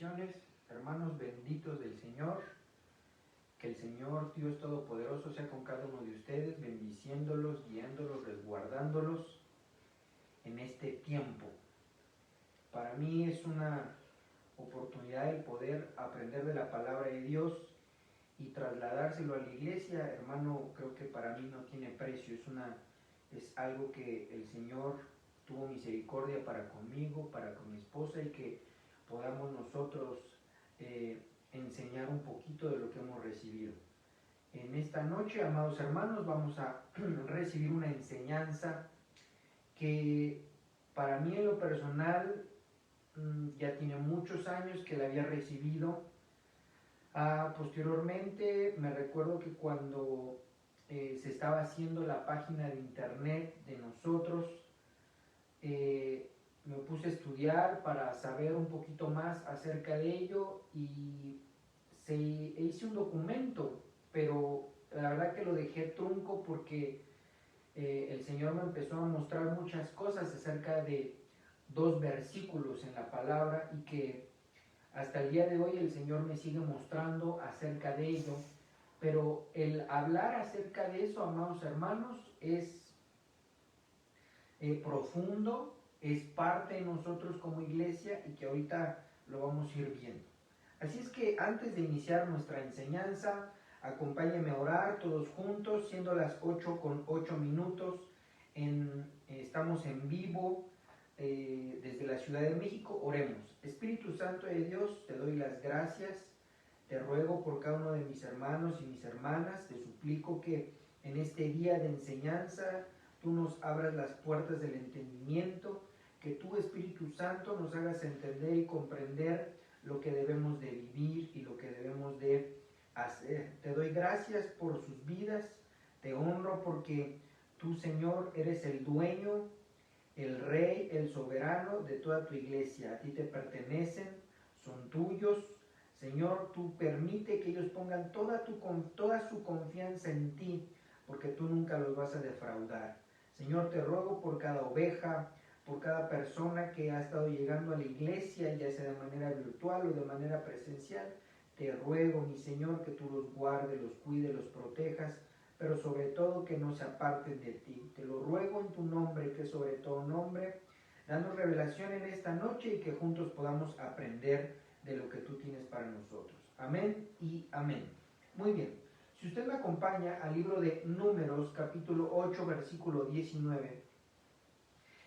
bendiciones, hermanos benditos del Señor. Que el Señor Dios Todopoderoso sea con cada uno de ustedes, bendiciéndolos, guiándolos, resguardándolos en este tiempo. Para mí es una oportunidad el poder aprender de la palabra de Dios y trasladárselo a la iglesia, hermano. Creo que para mí no tiene precio. Es algo que el Señor tuvo misericordia para conmigo, para con mi esposa, y que podamos nosotros enseñar un poquito de lo que hemos recibido. En esta noche, amados hermanos, vamos a recibir una enseñanza que para mí en lo personal ya tiene muchos años que la había recibido. Posteriormente me recuerdo que cuando se estaba haciendo la página de internet de nosotros, me puse a estudiar para saber un poquito más acerca de ello y hice un documento, pero la verdad que lo dejé trunco porque el Señor me empezó a mostrar muchas cosas acerca de 2 versículos en la palabra, y que hasta el día de hoy el Señor me sigue mostrando acerca de ello. Pero el hablar acerca de eso, amados hermanos, es profundo, es parte de nosotros como iglesia, y que ahorita lo vamos a ir viendo. Así es que antes de iniciar nuestra enseñanza, acompáñenme a orar todos juntos, siendo las 8:08. Estamos en vivo desde la Ciudad de México. Oremos. Espíritu Santo de Dios, te doy las gracias. Te ruego por cada uno de mis hermanos y mis hermanas. Te suplico que en este día de enseñanza tú nos abras las puertas del entendimiento, que tú, Espíritu Santo, nos hagas entender y comprender lo que debemos de vivir y lo que debemos de hacer. Te doy gracias por sus vidas, te honro porque tú, Señor, eres el dueño, el rey, el soberano de toda tu iglesia. A ti te pertenecen, son tuyos. Señor, tú permite que ellos pongan toda su confianza en ti, porque tú nunca los vas a defraudar. Señor, te ruego por cada oveja, por cada persona que ha estado llegando a la iglesia, ya sea de manera virtual o de manera presencial. Te ruego, mi Señor, que tú los guardes, los cuides, los protejas, pero sobre todo que no se aparten de ti. Te lo ruego en tu nombre, que sobre todo nombre. Danos revelación en esta noche y que juntos podamos aprender de lo que tú tienes para nosotros. Amén y amén. Muy bien. Si usted me acompaña al libro de Números, capítulo 8, versículo 19,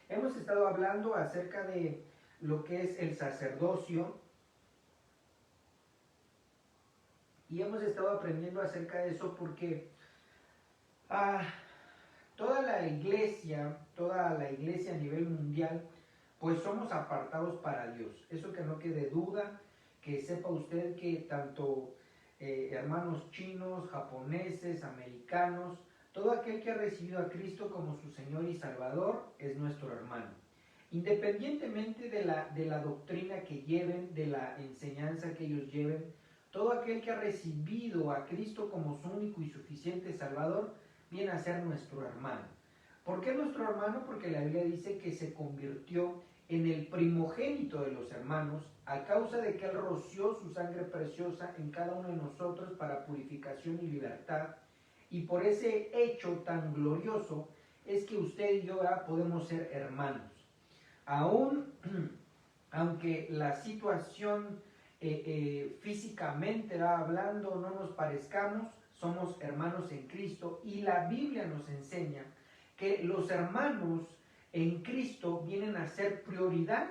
hemos estado hablando acerca de lo que es el sacerdocio y hemos estado aprendiendo acerca de eso porque toda la iglesia a nivel mundial, pues somos apartados para Dios. Eso que no quede duda, que sepa usted que tanto hermanos chinos, japoneses, americanos, todo aquel que ha recibido a Cristo como su Señor y Salvador es nuestro hermano. Independientemente de la doctrina que lleven, de la enseñanza que ellos lleven, todo aquel que ha recibido a Cristo como su único y suficiente Salvador viene a ser nuestro hermano. ¿Por qué nuestro hermano? Porque la Biblia dice que se convirtió en el primogénito de los hermanos a causa de que Él roció su sangre preciosa en cada uno de nosotros para purificación y libertad. Y por ese hecho tan glorioso es que usted y yo ahora podemos ser hermanos. Aunque la situación físicamente hablando no nos parezcamos, somos hermanos en Cristo, y la Biblia nos enseña que los hermanos en Cristo vienen a ser prioridad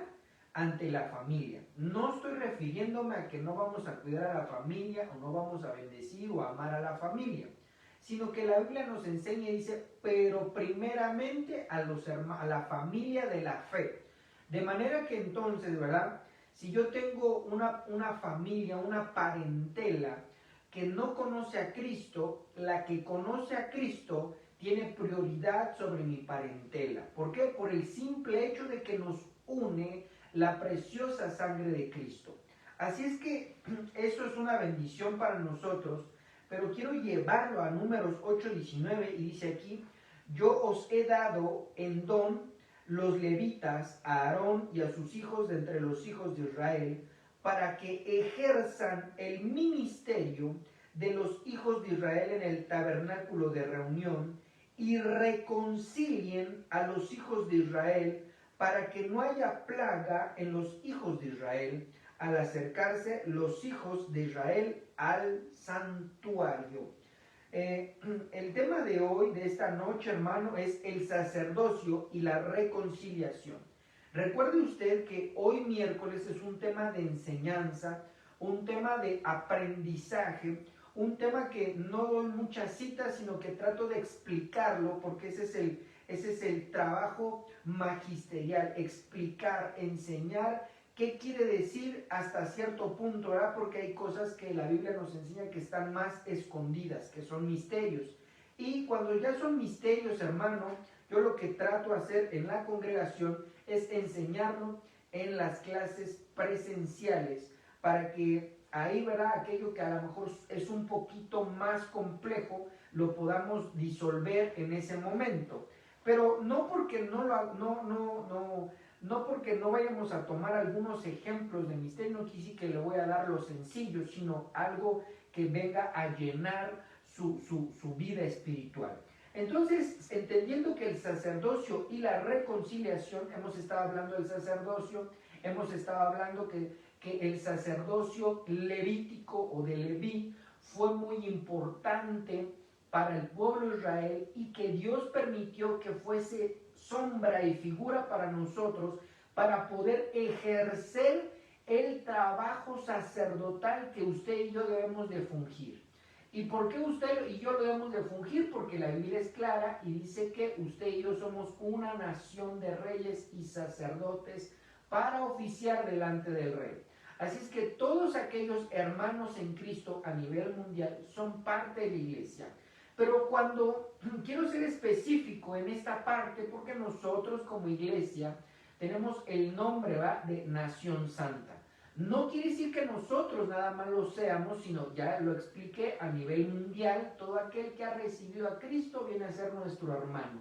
ante la familia. No estoy refiriéndome a que no vamos a cuidar a la familia o no vamos a bendecir o amar a la familia, sino que la Biblia nos enseña y dice, pero primeramente a la familia de la fe. De manera que entonces, ¿verdad? Si yo tengo una familia, una parentela que no conoce a Cristo, la que conoce a Cristo tiene prioridad sobre mi parentela. ¿Por qué? Por el simple hecho de que nos une la preciosa sangre de Cristo. Así es que eso es una bendición para nosotros, pero quiero llevarlo a Números 8:19, y dice aquí, yo os he dado en don los levitas, a Aarón y a sus hijos de entre los hijos de Israel, para que ejerzan el ministerio de los hijos de Israel en el tabernáculo de reunión y reconcilien a los hijos de Israel para que no haya plaga en los hijos de Israel al acercarse los hijos de Israel al santuario. El tema de hoy, de esta noche, hermano, es el sacerdocio y la reconciliación. Recuerde usted que hoy miércoles es un tema de enseñanza, un tema de aprendizaje, un tema que no doy muchas citas, sino que trato de explicarlo, porque ese es el trabajo magisterial, explicar, enseñar qué quiere decir hasta cierto punto, ¿verdad? Porque hay cosas que la Biblia nos enseña que están más escondidas, que son misterios. Y cuando ya son misterios, hermano, yo lo que trato de hacer en la congregación es enseñarlo en las clases presenciales, para que ahí, ¿verdad? Aquello que a lo mejor es un poquito más complejo, lo podamos disolver en ese momento. Pero no porque no porque no vayamos a tomar algunos ejemplos de misterio, no quise que le voy a dar lo sencillo, sino algo que venga a llenar su vida espiritual. Entonces, entendiendo que el sacerdocio y la reconciliación, hemos estado hablando del sacerdocio, hemos estado hablando que el sacerdocio levítico o de Leví fue muy importante para el pueblo de Israel y que Dios permitió que fuese sombra y figura para nosotros para poder ejercer el trabajo sacerdotal que usted y yo debemos de fungir. ¿Y por qué usted y yo lo debemos de fungir? Porque la Biblia es clara y dice que usted y yo somos una nación de reyes y sacerdotes para oficiar delante del rey. Así es que todos aquellos hermanos en Cristo a nivel mundial son parte de la iglesia. Pero cuando quiero ser específico en esta parte, porque nosotros como iglesia tenemos el nombre, ¿verdad?, de Nación Santa. No quiere decir que nosotros nada más lo seamos, sino ya lo expliqué a nivel mundial, todo aquel que ha recibido a Cristo viene a ser nuestro hermano.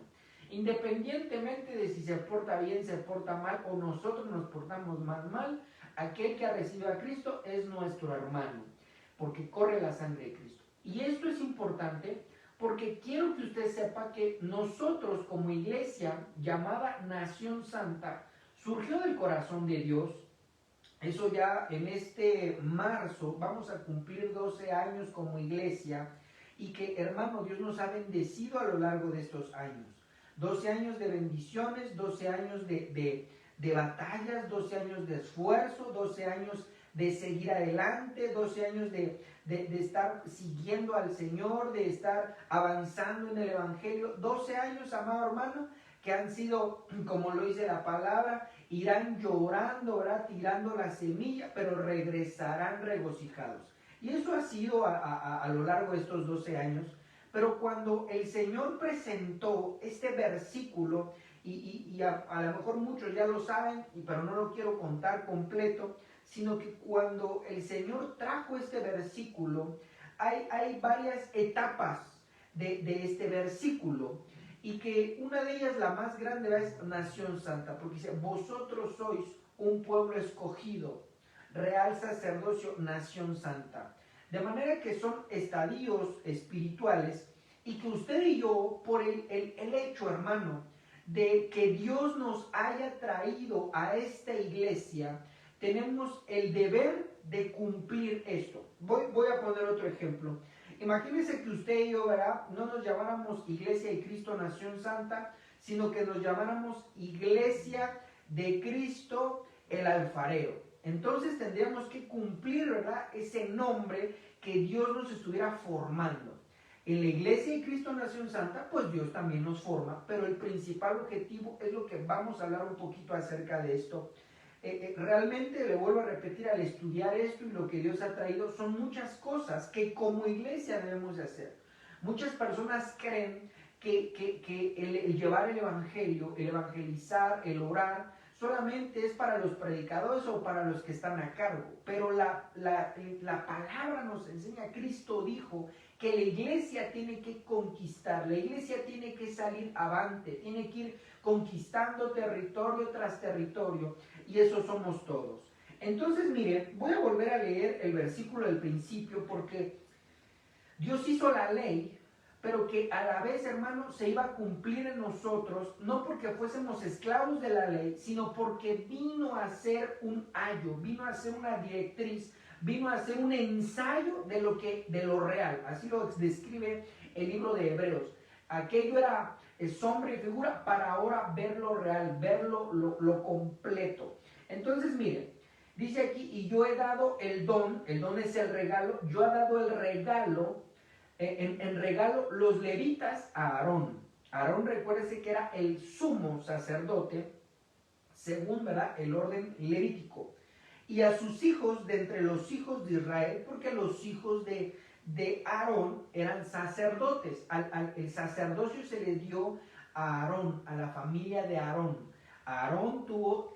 Independientemente de si se porta bien, se porta mal o nosotros nos portamos más mal, aquel que ha recibido a Cristo es nuestro hermano, porque corre la sangre de Cristo. Y esto es importante porque quiero que usted sepa que nosotros como iglesia llamada Nación Santa surgió del corazón de Dios. Eso ya en este marzo vamos a cumplir 12 años como iglesia y que, hermano, Dios nos ha bendecido a lo largo de estos años. 12 años de bendiciones, 12 años de batallas, 12 años de esfuerzo, 12 años de seguir adelante, 12 años de estar siguiendo al Señor, de estar avanzando en el Evangelio. 12 años, amado hermano, que han sido, como lo dice la palabra, irán llorando, ¿verdad?, tirando la semilla, pero regresarán regocijados. Y eso ha sido a lo largo de estos 12 años. Pero cuando el Señor presentó este versículo, y a lo mejor muchos ya lo saben, pero no lo quiero contar completo, sino que cuando el Señor trajo este versículo, hay varias etapas de este versículo, y que una de ellas, la más grande, es Nación Santa, porque dice, vosotros sois un pueblo escogido, real sacerdocio, Nación Santa. De manera que son estadios espirituales, y que usted y yo, por el hecho, hermano, de que Dios nos haya traído a esta iglesia, tenemos el deber de cumplir esto. Voy a poner otro ejemplo. Imagínense que usted y yo, ¿verdad?, no nos llamáramos Iglesia de Cristo Nación Santa, sino que nos llamáramos Iglesia de Cristo el Alfarero. Entonces tendríamos que cumplir, ¿verdad?, ese nombre que Dios nos estuviera formando. En la Iglesia de Cristo Nación Santa, pues Dios también nos forma, pero el principal objetivo es lo que vamos a hablar un poquito acerca de esto. Realmente, le vuelvo a repetir, al estudiar esto y lo que Dios ha traído, son muchas cosas que como iglesia debemos de hacer. Muchas personas creen que el llevar el evangelio, el evangelizar, el orar, solamente es para los predicadores o para los que están a cargo. Pero la palabra nos enseña, Cristo dijo que la iglesia tiene que conquistar, la iglesia tiene que salir avante, tiene que ir conquistando territorio tras territorio, y eso somos todos. Entonces, mire, voy a volver a leer el versículo del principio porque Dios hizo la ley, pero que a la vez, hermano, se iba a cumplir en nosotros, no porque fuésemos esclavos de la ley, sino porque vino a ser un ayo, vino a ser una directriz, vino a ser un ensayo de lo real. Así lo describe el libro de Hebreos. Aquello era sombra y figura para ahora ver lo real, ver lo completo. Entonces, miren, dice aquí, y yo he dado el don es el regalo, yo he dado el regalo, en regalo los levitas a Aarón. Aarón, recuérdese que era el sumo sacerdote, según, ¿verdad?, el orden levítico. Y a sus hijos de entre los hijos de Israel, porque los hijos de Aarón eran sacerdotes. El sacerdocio se le dio a Aarón, a la familia de Aarón. Aarón tuvo,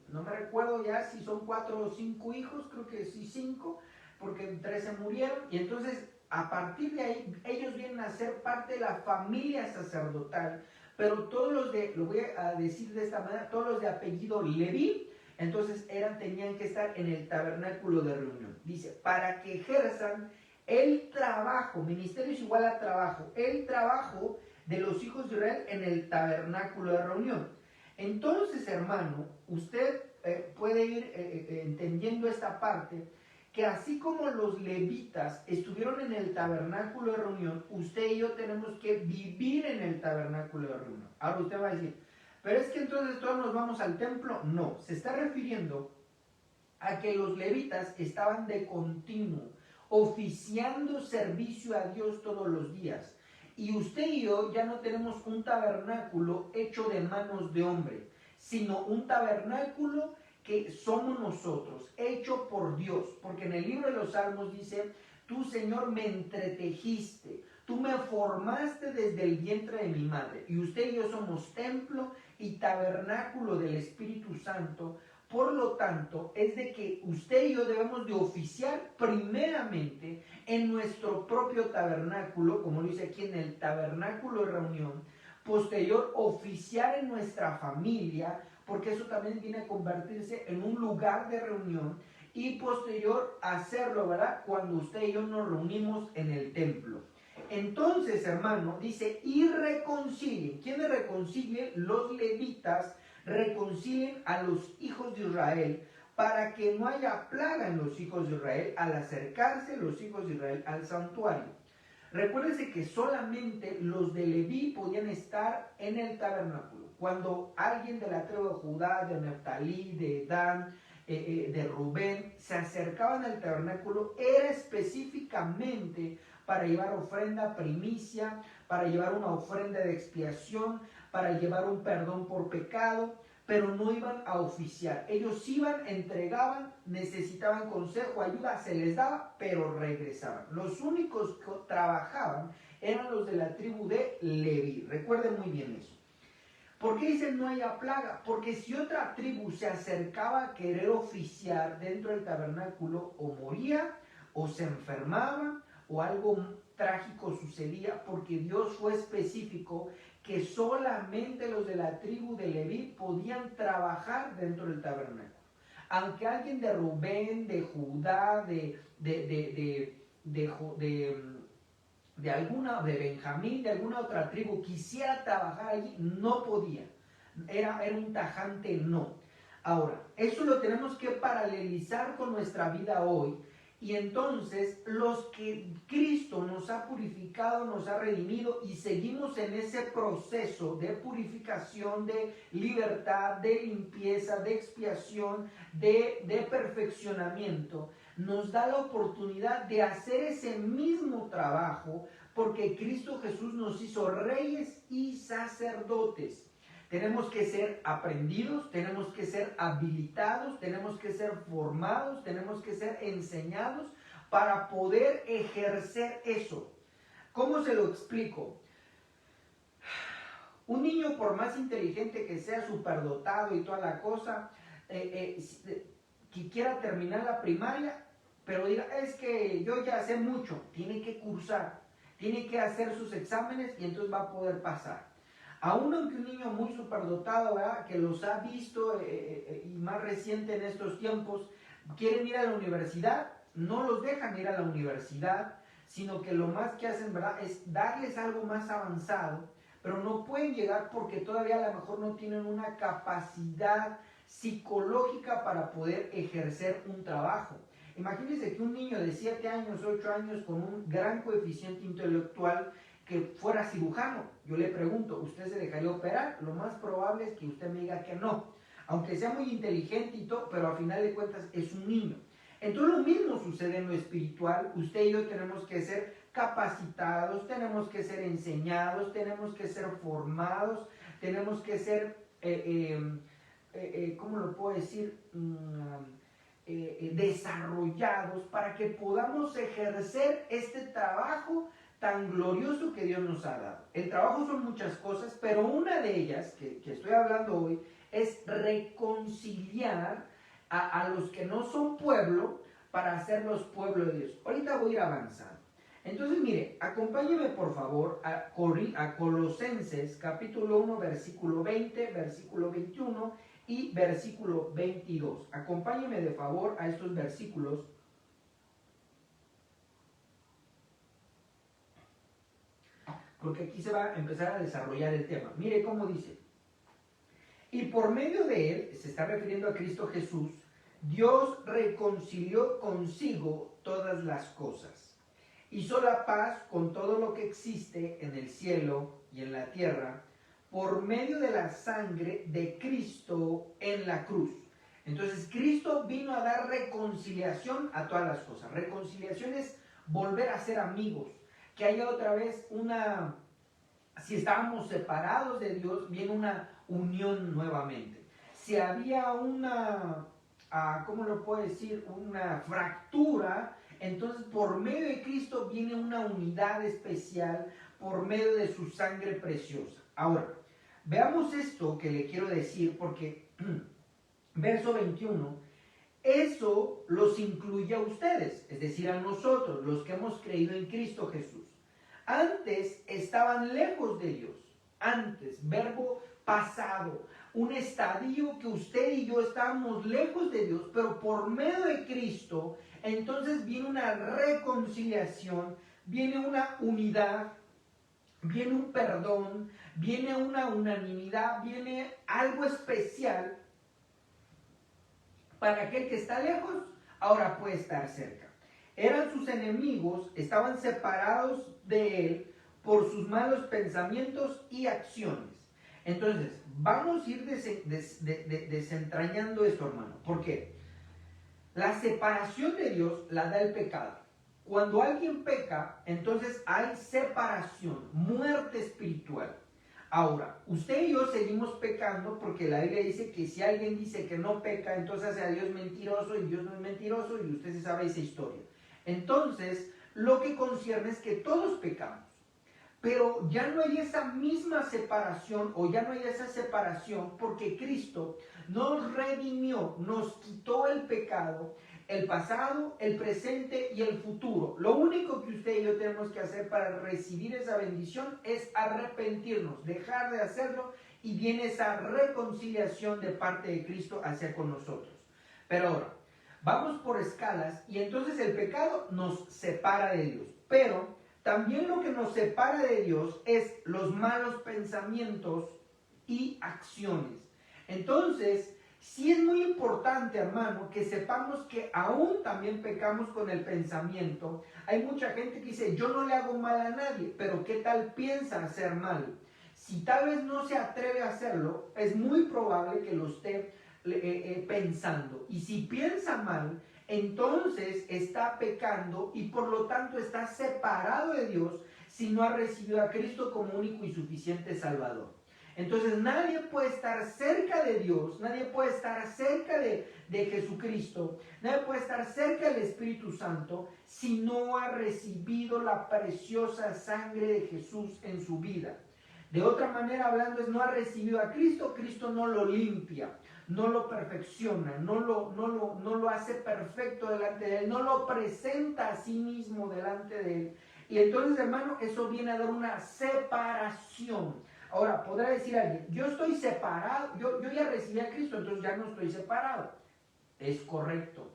no me recuerdo ya si son 4 o 5 hijos, creo que sí 5, porque 3 se murieron. Y entonces, a partir de ahí, ellos vienen a ser parte de la familia sacerdotal. Pero todos los de, lo voy a decir de esta manera, todos los de apellido Leví, entonces tenían que estar en el tabernáculo de reunión. Dice, para que ejerzan el trabajo, ministerio es igual a trabajo, el trabajo de los hijos de Israel en el tabernáculo de reunión. Entonces, hermano, usted puede ir entendiendo esta parte, que así como los levitas estuvieron en el tabernáculo de reunión, usted y yo tenemos que vivir en el tabernáculo de reunión. Ahora usted va a decir, pero es que entonces todos nos vamos al templo. No, se está refiriendo a que los levitas estaban de continuo, oficiando servicio a Dios todos los días. Y usted y yo ya no tenemos un tabernáculo hecho de manos de hombre, sino un tabernáculo que somos nosotros, hecho por Dios. Porque en el libro de los Salmos dice, tú, Señor, me entretejiste, tú me formaste desde el vientre de mi madre. Y usted y yo somos templo y tabernáculo del Espíritu Santo. Por lo tanto, es de que usted y yo debemos de oficiar primeramente en nuestro propio tabernáculo, como lo dice aquí en el tabernáculo de reunión, posterior oficiar en nuestra familia, porque eso también viene a convertirse en un lugar de reunión, y posterior hacerlo, ¿verdad?, cuando usted y yo nos reunimos en el templo. Entonces, hermano, dice, y reconcilien. ¿Quiénes reconcilien? Los levitas reconcilien a los hijos de Israel, para que no haya plaga en los hijos de Israel al acercarse los hijos de Israel al santuario. Recuérdense que solamente los de Leví podían estar en el tabernáculo. Cuando alguien de la tribu de Judá, de Neftalí, de Dan, de Rubén, se acercaban al tabernáculo, era específicamente para llevar ofrenda primicia, para llevar una ofrenda de expiación, para llevar un perdón por pecado, pero no iban a oficiar. Ellos iban, entregaban, necesitaban consejo, ayuda, se les daba, pero regresaban. Los únicos que trabajaban eran los de la tribu de Leví. Recuerden muy bien eso. ¿Por qué dicen no haya plaga? Porque si otra tribu se acercaba a querer oficiar dentro del tabernáculo, o moría, o se enfermaba, o algo trágico sucedía, porque Dios fue específico que solamente los de la tribu de Leví podían trabajar dentro del tabernáculo. Aunque alguien de Rubén, de Judá, de Benjamín, de alguna otra tribu quisiera trabajar allí, no podía. Era un tajante no. Ahora, eso lo tenemos que paralelizar con nuestra vida hoy. Y entonces los que Cristo nos ha purificado, nos ha redimido, y seguimos en ese proceso de purificación, de libertad, de limpieza, de expiación, de perfeccionamiento, nos da la oportunidad de hacer ese mismo trabajo, porque Cristo Jesús nos hizo reyes y sacerdotes. Tenemos que ser aprendidos, tenemos que ser habilitados, tenemos que ser formados, tenemos que ser enseñados para poder ejercer eso. ¿Cómo se lo explico? Un niño, por más inteligente que sea, superdotado y toda la cosa, que quiera terminar la primaria, pero diga, es que yo ya sé mucho, tiene que cursar, tiene que hacer sus exámenes y entonces va a poder pasar. Aún aunque un niño muy superdotado, ¿verdad?, que los ha visto y más reciente en estos tiempos, quieren ir a la universidad, no los dejan ir a la universidad, sino que lo más que hacen, ¿verdad?, es darles algo más avanzado, pero no pueden llegar porque todavía a lo mejor no tienen una capacidad psicológica para poder ejercer un trabajo. Imagínense que un niño de 7 años, 8 años, con un gran coeficiente intelectual, que fuera cirujano, yo le pregunto, ¿usted se dejaría operar? Lo más probable es que usted me diga que no, aunque sea muy inteligente y todo, pero a final de cuentas es un niño. Entonces lo mismo sucede en lo espiritual. Usted y yo tenemos que ser capacitados, tenemos que ser enseñados, tenemos que ser formados, tenemos que ser, ¿cómo lo puedo decir? Desarrollados para que podamos ejercer este trabajo tan glorioso que Dios nos ha dado. El trabajo son muchas cosas, pero una de ellas, que estoy hablando hoy, es reconciliar a los que no son pueblo para hacerlos pueblo de Dios. Ahorita voy a ir avanzando. Entonces, mire, acompáñeme por favor a Colosenses capítulo 1, versículo 20, versículo 21 y versículo 22. Acompáñeme de favor a estos versículos, porque aquí se va a empezar a desarrollar el tema. Mire cómo dice: y por medio de él, se está refiriendo a Cristo Jesús, Dios reconcilió consigo todas las cosas, hizo la paz con todo lo que existe en el cielo y en la tierra, por medio de la sangre de Cristo en la cruz. Entonces Cristo vino a dar reconciliación a todas las cosas. Reconciliación es volver a ser amigos, que haya otra vez una... Si estábamos separados de Dios, viene una unión nuevamente. Si había una, ¿cómo lo puedo decir?, una fractura, entonces por medio de Cristo viene una unidad especial por medio de su sangre preciosa. Ahora, veamos esto que le quiero decir, porque verso 21, eso los incluye a ustedes, es decir, a nosotros, los que hemos creído en Cristo Jesús. Antes estaban lejos de Dios, antes, verbo pasado, un estadio que usted y yo estábamos lejos de Dios, pero por medio de Cristo, entonces viene una reconciliación, viene una unidad, viene un perdón, viene una unanimidad, viene algo especial para aquel que está lejos, ahora puede estar cerca. Eran sus enemigos, estaban separados de él por sus malos pensamientos y acciones. Entonces, vamos a ir desentrañando esto, hermano. ¿Por qué? La separación de Dios la da el pecado. Cuando alguien peca, entonces hay separación, muerte espiritual. Ahora, usted y yo seguimos pecando porque la Biblia dice que si alguien dice que no peca, entonces hace a Dios mentiroso y Dios no es mentiroso, y usted se sabe esa historia. Entonces, lo que concierne es que todos pecamos, pero ya no hay esa misma separación, o ya no hay esa separación, porque Cristo nos redimió, nos quitó el pecado, el pasado, el presente y el futuro. Lo único que usted y yo tenemos que hacer para recibir esa bendición es arrepentirnos, dejar de hacerlo, y viene esa reconciliación de parte de Cristo hacia con nosotros. Pero ahora, vamos por escalas, y entonces el pecado nos separa de Dios, pero también lo que nos separa de Dios es los malos pensamientos y acciones. Entonces, sí es muy importante, hermano, que sepamos que aún también pecamos con el pensamiento. Hay mucha gente que dice, yo no le hago mal a nadie, pero ¿qué tal piensa hacer mal? Si tal vez no se atreve a hacerlo, es muy probable que lo esté pensando. Y si piensa mal, entonces está pecando, y por lo tanto está separado de Dios si no ha recibido a Cristo como único y suficiente Salvador. Entonces nadie puede estar cerca de Dios, nadie puede estar cerca de Jesucristo, nadie puede estar cerca del Espíritu Santo si no ha recibido la preciosa sangre de Jesús en su vida. De otra manera hablando, es no ha recibido a Cristo, Cristo no lo limpia, no lo perfecciona, no lo hace perfecto delante de él, no lo presenta a sí mismo delante de él. Y entonces, hermano, eso viene a dar una separación. Ahora, podrá decir alguien, yo estoy separado, yo ya recibí a Cristo, entonces ya no estoy separado. Es correcto.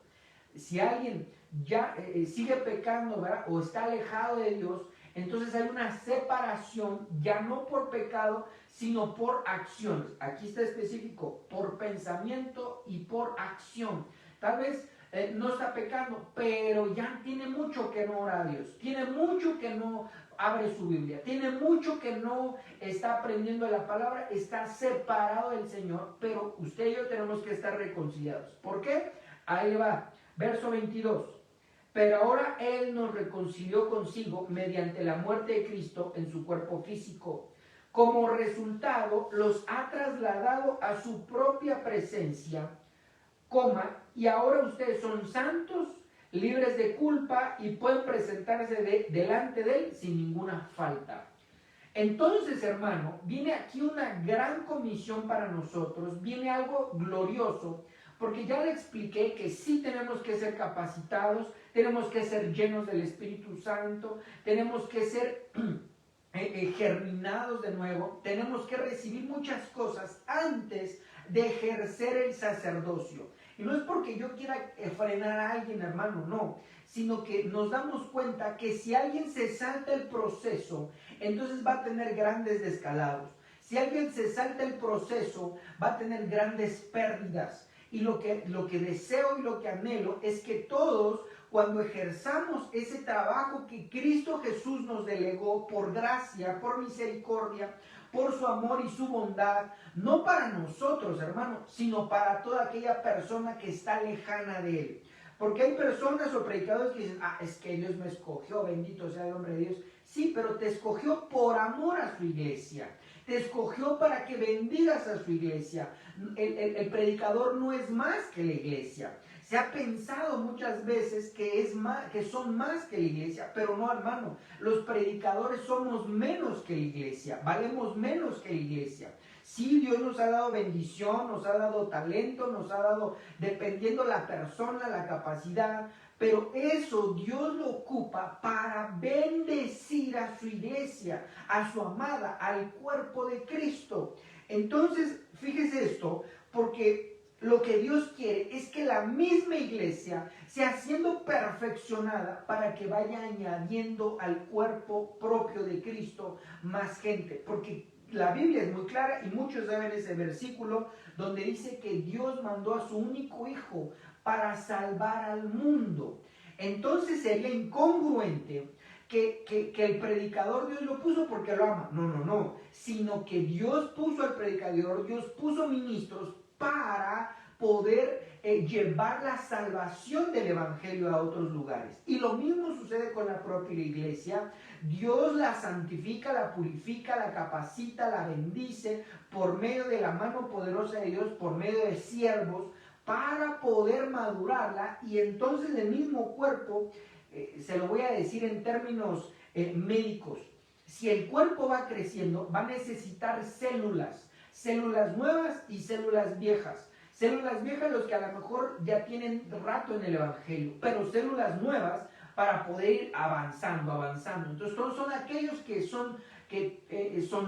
Si alguien ya sigue pecando, ¿verdad?, o está alejado de Dios, entonces hay una separación, ya no por pecado, sino por acciones. Aquí está específico, por pensamiento y por acción. Tal vez no está pecando, pero ya tiene mucho que no ora a Dios, tiene mucho que no abre su Biblia, tiene mucho que no está aprendiendo de la palabra, está separado del Señor, pero usted y yo tenemos que estar reconciliados. ¿Por qué? Ahí va, verso 22. Pero ahora Él nos reconcilió consigo mediante la muerte de Cristo en su cuerpo físico. Como resultado, los ha trasladado a su propia presencia, y ahora ustedes son santos, libres de culpa y pueden presentarse delante de Él sin ninguna falta. Entonces, hermano, viene aquí una gran comisión para nosotros, viene algo glorioso, porque ya le expliqué que sí tenemos que ser capacitados, tenemos que ser llenos del Espíritu Santo, tenemos que ser germinados de nuevo, tenemos que recibir muchas cosas antes de ejercer el sacerdocio. Y no es porque yo quiera frenar a alguien, hermano, no, sino que nos damos cuenta que si alguien se salta el proceso, entonces va a tener grandes descalabros. Si alguien se salta el proceso, va a tener grandes pérdidas. Y lo que deseo y lo que anhelo es que todos, cuando ejerzamos ese trabajo que Cristo Jesús nos delegó por gracia, por misericordia, por su amor y su bondad, no para nosotros, hermano, sino para toda aquella persona que está lejana de Él. Porque hay personas o predicadores que dicen, es que Dios me escogió, bendito sea el nombre de Dios. Sí, pero te escogió por amor a su iglesia. Te escogió para que bendigas a su iglesia. El predicador no es más que la iglesia. Se ha pensado muchas veces que son más que la iglesia, pero no, hermano. Los predicadores somos menos que la iglesia, valemos menos que la iglesia. Sí, Dios nos ha dado bendición, nos ha dado talento, nos ha dado, dependiendo la persona, la capacidad, pero eso Dios lo ocupa para bendecir a su iglesia, a su amada, al cuerpo de Cristo. Entonces, fíjese esto, porque lo que Dios quiere es que la misma iglesia sea siendo perfeccionada para que vaya añadiendo al cuerpo propio de Cristo más gente. Porque la Biblia es muy clara y muchos saben ese versículo donde dice que Dios mandó a su único hijo para salvar al mundo. Entonces sería incongruente que el predicador Dios lo puso porque lo ama. No, sino que Dios puso al predicador, Dios puso ministros para poder llevar la salvación del evangelio a otros lugares. Y lo mismo sucede con la propia iglesia. Dios la santifica, la purifica, la capacita, la bendice por medio de la mano poderosa de Dios, por medio de siervos, para poder madurarla. Y entonces el mismo cuerpo, se lo voy a decir en términos médicos, si el cuerpo va creciendo, va a necesitar células nuevas y células viejas. Células viejas los que a lo mejor ya tienen rato en el evangelio, pero células nuevas para poder ir avanzando. Entonces todos son aquellos que son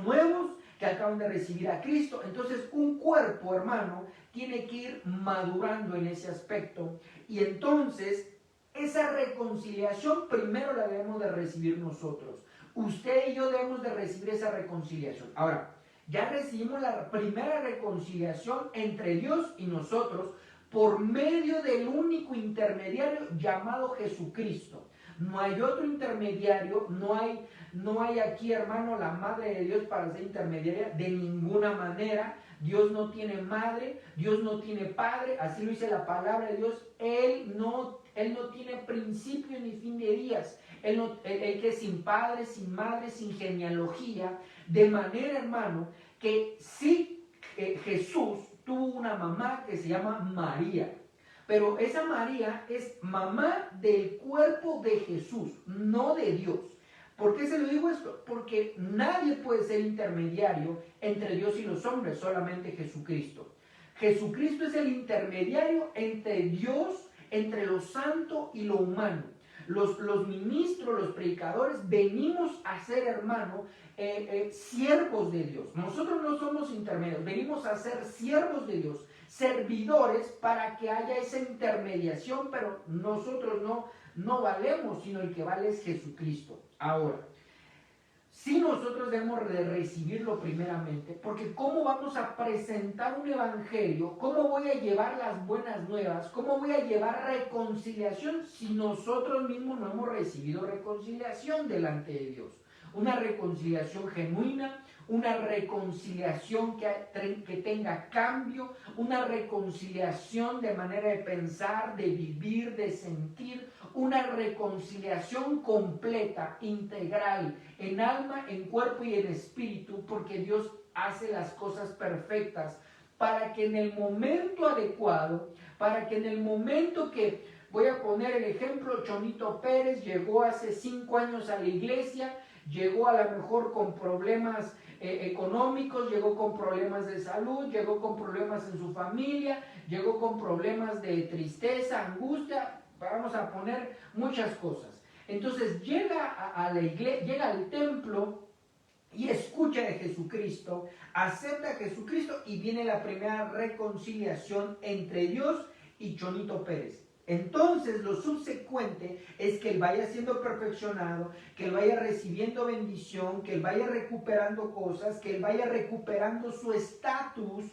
nuevos, que acaban de recibir a Cristo. Entonces un cuerpo, hermano, tiene que ir madurando en ese aspecto. Y entonces esa reconciliación primero la debemos de recibir nosotros. Usted y yo debemos de recibir esa reconciliación. Ahora, ya recibimos la primera reconciliación entre Dios y nosotros por medio del único intermediario llamado Jesucristo. No hay otro intermediario, no hay aquí, hermano, la Madre de Dios para ser intermediaria de ninguna manera. Dios no tiene madre, Dios no tiene padre, así lo dice la palabra de Dios. Él no tiene principio ni fin de días. Él que es sin padre, sin madre, sin genealogía, de manera, hermano, que sí, Jesús tuvo una mamá que se llama María, pero esa María es mamá del cuerpo de Jesús, no de Dios. ¿Por qué se lo digo esto? Porque nadie puede ser intermediario entre Dios y los hombres, solamente Jesucristo. Jesucristo es el intermediario entre Dios, entre lo santo y lo humano. los ministros, los predicadores, venimos a ser, hermano, siervos de Dios. Nosotros no somos intermedios, venimos a ser siervos de Dios, servidores para que haya esa intermediación, pero nosotros no valemos, sino el que vale es Jesucristo. Ahora, si nosotros debemos de recibirlo primeramente, porque ¿cómo vamos a presentar un evangelio? ¿Cómo voy a llevar las buenas nuevas? ¿Cómo voy a llevar reconciliación si nosotros mismos no hemos recibido reconciliación delante de Dios? Una reconciliación genuina, una reconciliación que tenga cambio, una reconciliación de manera de pensar, de vivir, de sentir, una reconciliación completa, integral, en alma, en cuerpo y en espíritu, porque Dios hace las cosas perfectas para que en el momento adecuado, para que en el momento que, voy a poner el ejemplo, Chonito Pérez llegó hace 5 años a la iglesia, llegó a lo mejor con problemas económicos, llegó con problemas de salud, llegó con problemas en su familia, llegó con problemas de tristeza, angustia, vamos a poner muchas cosas. Entonces llega a la iglesia, llega al templo y escucha de Jesucristo, acepta a Jesucristo y viene la primera reconciliación entre Dios y Chonito Pérez. Entonces lo subsecuente es que él vaya siendo perfeccionado, que él vaya recibiendo bendición, que él vaya recuperando cosas, que él vaya recuperando su estatus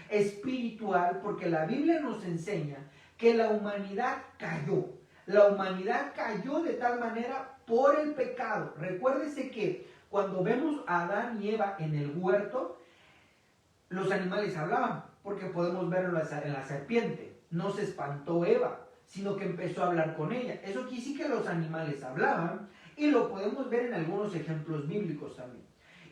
espiritual, porque la Biblia nos enseña que la humanidad cayó. La humanidad cayó de tal manera por el pecado. Recuérdese que cuando vemos a Adán y Eva en el huerto, los animales hablaban, porque podemos verlo en la serpiente. No se espantó Eva, sino que empezó a hablar con ella. Eso quiere decir que los animales hablaban, y lo podemos ver en algunos ejemplos bíblicos también.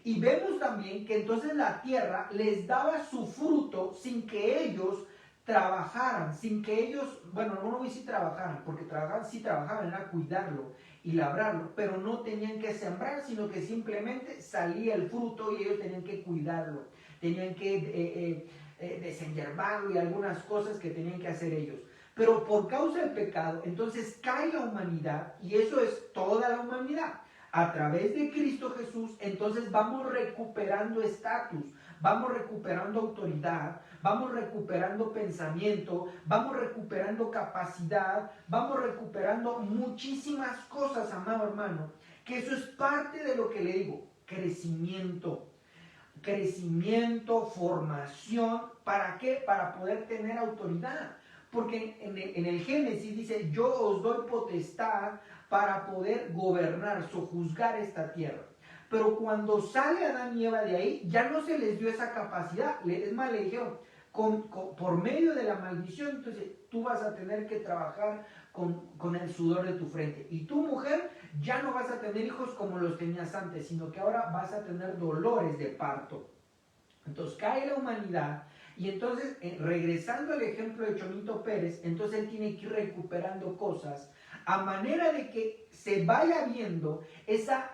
Y vemos también que entonces la tierra les daba su fruto sin que ellos trabajaran, sin que ellos, bueno, no voy a decir trabajaran, porque sí trabajaban, era cuidarlo y labrarlo, pero no tenían que sembrar, sino que simplemente salía el fruto y ellos tenían que cuidarlo, tenían que desenhiervarlo y algunas cosas que tenían que hacer ellos. Pero por causa del pecado, entonces cae la humanidad, y eso es toda la humanidad. A través de Cristo Jesús, entonces vamos recuperando estatus, vamos recuperando autoridad, vamos recuperando pensamiento, vamos recuperando capacidad, vamos recuperando muchísimas cosas, amado hermano, que eso es parte de lo que le digo, crecimiento, formación. ¿Para qué? Para poder tener autoridad. Porque en el Génesis dice, yo os doy potestad para poder gobernar, sojuzgar esta tierra. Pero cuando sale Adán y Eva de ahí, ya no se les dio esa capacidad. Es más, le dijeron, por medio de la maldición, entonces tú vas a tener que trabajar con el sudor de tu frente. Y tu mujer ya no vas a tener hijos como los tenías antes, sino que ahora vas a tener dolores de parto. Entonces cae la humanidad. Y entonces, regresando al ejemplo de Chonito Pérez, entonces él tiene que ir recuperando cosas a manera de que se vaya viendo esa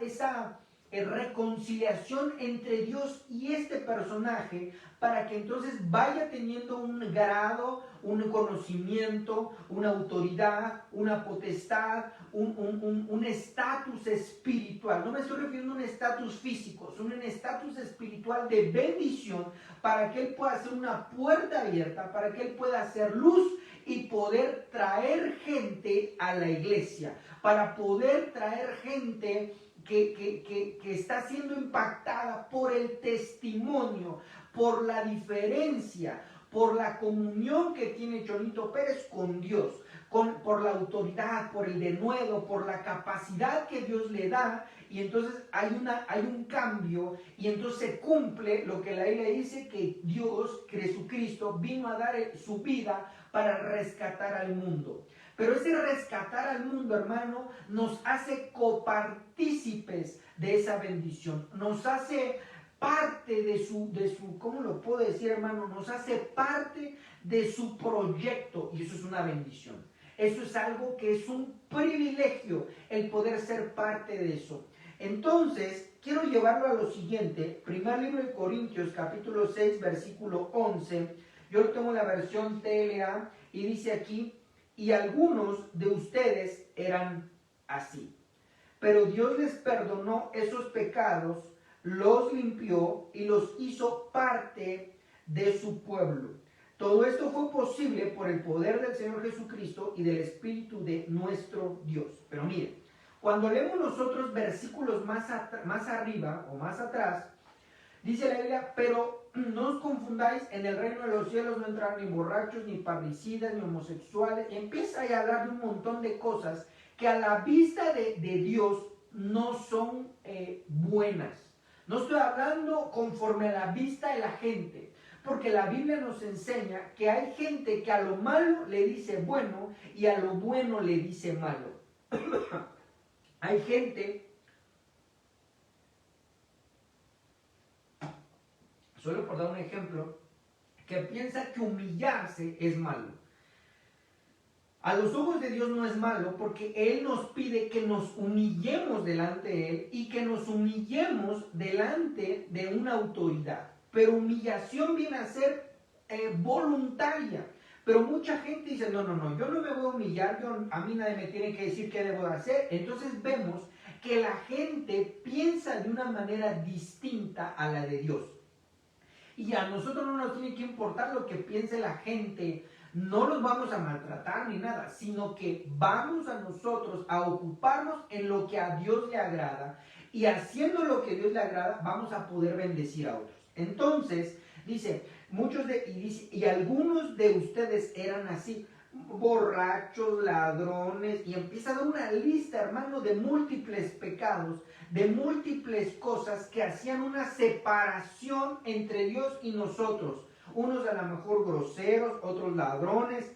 reconciliación entre Dios y este personaje, para que entonces vaya teniendo un grado, un conocimiento, una autoridad, una potestad, un estatus espiritual. No me estoy refiriendo a un estatus físico, sino un estatus espiritual de bendición, para que él pueda hacer una puerta abierta, para que él pueda hacer luz y poder traer gente a la iglesia, para poder traer gente que está siendo impactada por el testimonio, por la diferencia, por la comunión que tiene Chonito Pérez con Dios, por la autoridad, por el denuedo, por la capacidad que Dios le da. Y entonces hay un cambio, y entonces se cumple lo que la Biblia dice, que Dios, Jesucristo, vino a dar su vida para rescatar al mundo. Pero ese rescatar al mundo, hermano, nos hace copartícipes de esa bendición. Nos hace parte de su, ¿cómo lo puedo decir, hermano? Nos hace parte de su proyecto, y eso es una bendición. Eso es algo que es un privilegio, el poder ser parte de eso. Entonces, quiero llevarlo a lo siguiente. Primer libro de Corintios, capítulo 6, versículo 11. Yo tengo la versión TLA y dice aquí, y algunos de ustedes eran así. Pero Dios les perdonó esos pecados, los limpió y los hizo parte de su pueblo. Todo esto fue posible por el poder del Señor Jesucristo y del Espíritu de nuestro Dios. Pero miren, cuando leemos nosotros versículos más arriba o más atrás, dice la Biblia, pero no os confundáis, en el reino de los cielos no entrarán ni borrachos, ni parricidas, ni homosexuales. Y empieza a hablar de un montón de cosas que a la vista de Dios no son buenas. No estoy hablando conforme a la vista de la gente, porque la Biblia nos enseña que hay gente que a lo malo le dice bueno y a lo bueno le dice malo. Hay gente, solo por dar un ejemplo, que piensa que humillarse es malo. A los ojos de Dios no es malo porque Él nos pide que nos humillemos delante de Él y que nos humillemos delante de una autoridad. Pero humillación viene a ser voluntaria. Pero mucha gente dice, no, yo no me voy a humillar, a mí nadie me tiene que decir qué debo de hacer. Entonces vemos que la gente piensa de una manera distinta a la de Dios. Y a nosotros no nos tiene que importar lo que piense la gente. No los vamos a maltratar ni nada, sino que vamos a nosotros a ocuparnos en lo que a Dios le agrada, y haciendo lo que a Dios le agrada vamos a poder bendecir a otros. Entonces dice, y algunos de ustedes eran así, borrachos, ladrones, y empieza a dar una lista, hermano, de múltiples pecados, de múltiples cosas que hacían una separación entre Dios y nosotros. Unos a lo mejor groseros, otros ladrones,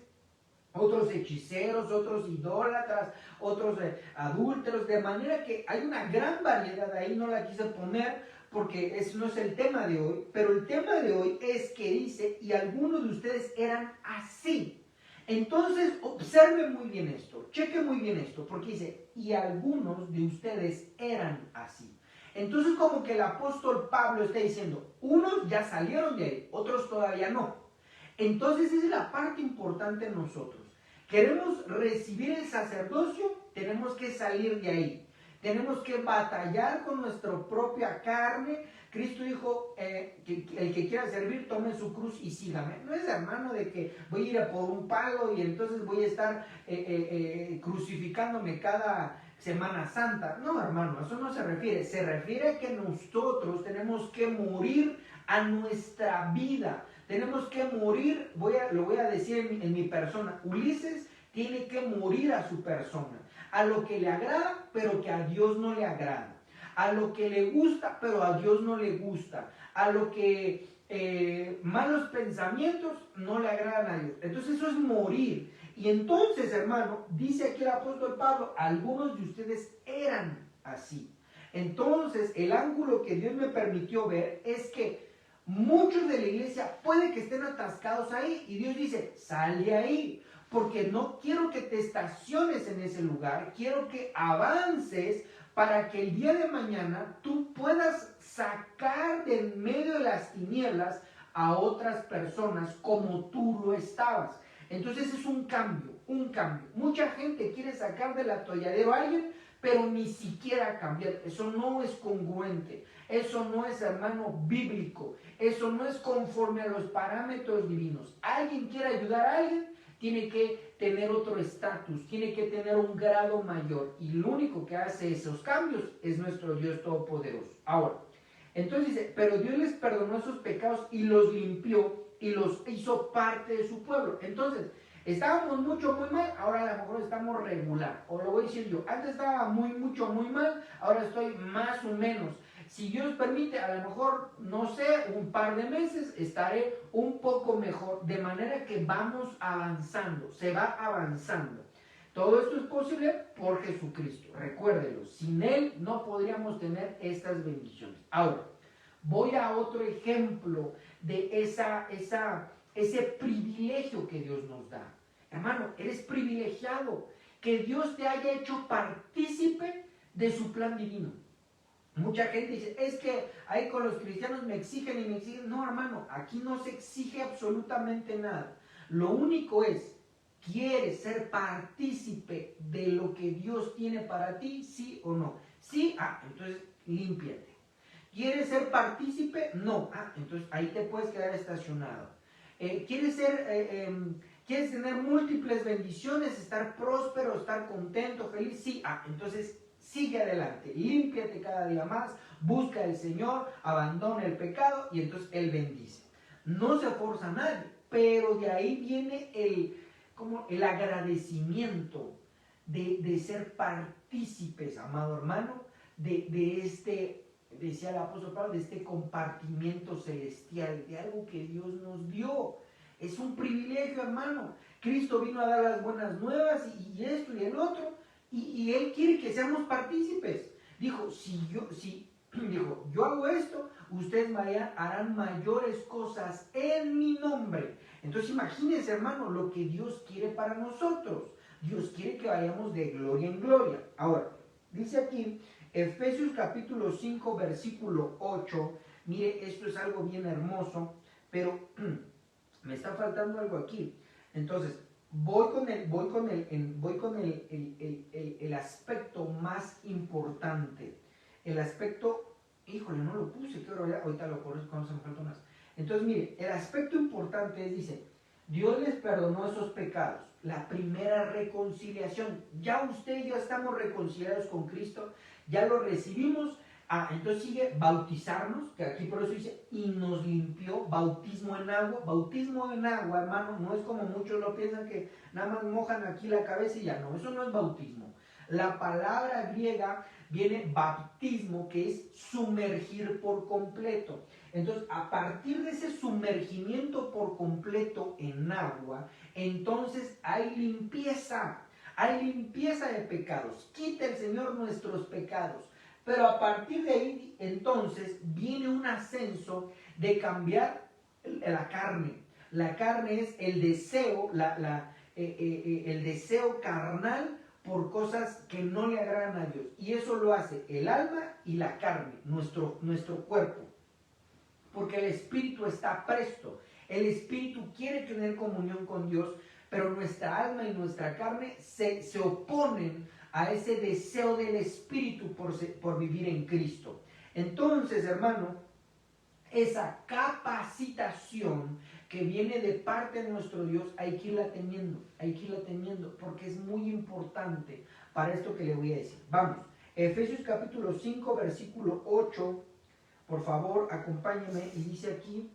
otros hechiceros, otros idólatras, otros adúlteros, de manera que hay una gran variedad ahí. No la quise poner porque ese no es el tema de hoy, pero el tema de hoy es que dice, y algunos de ustedes eran así. Entonces, observe muy bien esto, cheque muy bien esto, porque dice, y algunos de ustedes eran así. Entonces, como que el apóstol Pablo está diciendo, unos ya salieron de ahí, otros todavía no. Entonces, esa es la parte importante en nosotros. Queremos recibir el sacerdocio, tenemos que salir de ahí. Tenemos que batallar con nuestra propia carne. Cristo dijo, que el que quiera servir, tome su cruz y sígame. No es, hermano, de que voy a ir a por un palo y entonces voy a estar crucificándome cada Semana Santa. No, hermano, eso no se refiere. Se refiere a que nosotros tenemos que morir a nuestra vida. Tenemos que morir, lo voy a decir en mi persona. Ulises tiene que morir a su persona. A lo que le agrada, pero que a Dios no le agrada. A lo que le gusta, pero a Dios no le gusta. A lo que malos pensamientos no le agradan a Dios. Entonces eso es morir. Y entonces, hermano, dice aquí el apóstol Pablo, algunos de ustedes eran así. Entonces, el ángulo que Dios me permitió ver es que muchos de la iglesia puede que estén atascados ahí. Y Dios dice, sal de ahí. Porque no quiero que te estaciones en ese lugar, quiero que avances para que el día de mañana tú puedas sacar de en medio de las tinieblas a otras personas como tú lo estabas. Entonces es un cambio, un cambio. Mucha gente quiere sacar del atolladero a alguien, pero ni siquiera cambiar. Eso no es congruente, eso no es, hermano, bíblico, eso no es conforme a los parámetros divinos. Alguien quiere ayudar a alguien, tiene que tener otro estatus, tiene que tener un grado mayor. Y lo único que hace esos cambios es nuestro Dios Todopoderoso. Ahora, entonces dice, pero Dios les perdonó esos pecados y los limpió y los hizo parte de su pueblo. Entonces, estábamos muy mal, ahora a lo mejor estamos regular. O lo voy a decir yo, antes estaba muy mal, ahora estoy más o menos. Si Dios permite, a lo mejor, no sé, un par de meses estaré un poco mejor, de manera que vamos avanzando, se va avanzando. Todo esto es posible por Jesucristo, recuérdelo, sin Él no podríamos tener estas bendiciones. Ahora, voy a otro ejemplo de ese privilegio que Dios nos da. Hermano, eres privilegiado, que Dios te haya hecho partícipe de su plan divino. Mucha gente dice, es que ahí con los cristianos me exigen y me exigen. No, hermano, aquí no se exige absolutamente nada. Lo único es ¿Quieres ser partícipe de lo que Dios tiene para ti? ¿Sí o no? Sí, entonces límpiate. ¿Quieres ser partícipe? No. Entonces ahí te puedes quedar estacionado. ¿Quieres tener múltiples bendiciones, estar próspero, estar contento, feliz? Sí. Entonces sigue adelante, límpiate cada día más, busca al Señor, abandona el pecado y entonces Él bendice. No se forza a nadie, pero de ahí viene el agradecimiento de ser partícipes, amado hermano, de este, decía el apóstol Pablo, de este compartimiento celestial, de algo que Dios nos dio. Es un privilegio, hermano. Cristo vino a dar las buenas nuevas y esto y el otro, y Él quiere que seamos partícipes. Dijo, yo hago esto, ustedes harán mayores cosas en mi nombre. Entonces imagínense, hermano, lo que Dios quiere para nosotros. Dios quiere que vayamos de gloria en gloria. Ahora, dice aquí, Efesios capítulo 5, versículo 8. Mire, esto es algo bien hermoso, pero me está faltando algo aquí. Entonces, voy con el aspecto más importante. El aspecto, híjole, no lo puse, quiero ver, ahorita lo corres cuando se me falta más. Entonces, mire, el aspecto importante es, dice, Dios les perdonó esos pecados. La primera reconciliación. Ya usted y yo estamos reconciliados con Cristo, ya lo recibimos. Entonces sigue bautizarnos, que aquí por eso dice, y nos limpió, bautismo en agua. Bautismo en agua, hermano, no es como muchos lo piensan, que nada más mojan aquí la cabeza y ya no, eso no es bautismo. La palabra griega viene bautismo, que es sumergir por completo. Entonces, a partir de ese sumergimiento por completo en agua, entonces hay limpieza de pecados. Quita el Señor nuestros pecados. Pero a partir de ahí, entonces, viene un ascenso de cambiar la carne. La carne es el deseo, el deseo carnal por cosas que no le agradan a Dios. Y eso lo hace el alma y la carne, nuestro cuerpo. Porque el espíritu está presto. El espíritu quiere tener comunión con Dios, pero nuestra alma y nuestra carne se oponen a ese deseo del espíritu por vivir en Cristo. Entonces, hermano, esa capacitación que viene de parte de nuestro Dios hay que irla teniendo, porque es muy importante para esto que le voy a decir. Vamos, Efesios capítulo 5, versículo 8, por favor, acompáñenme, y dice aquí,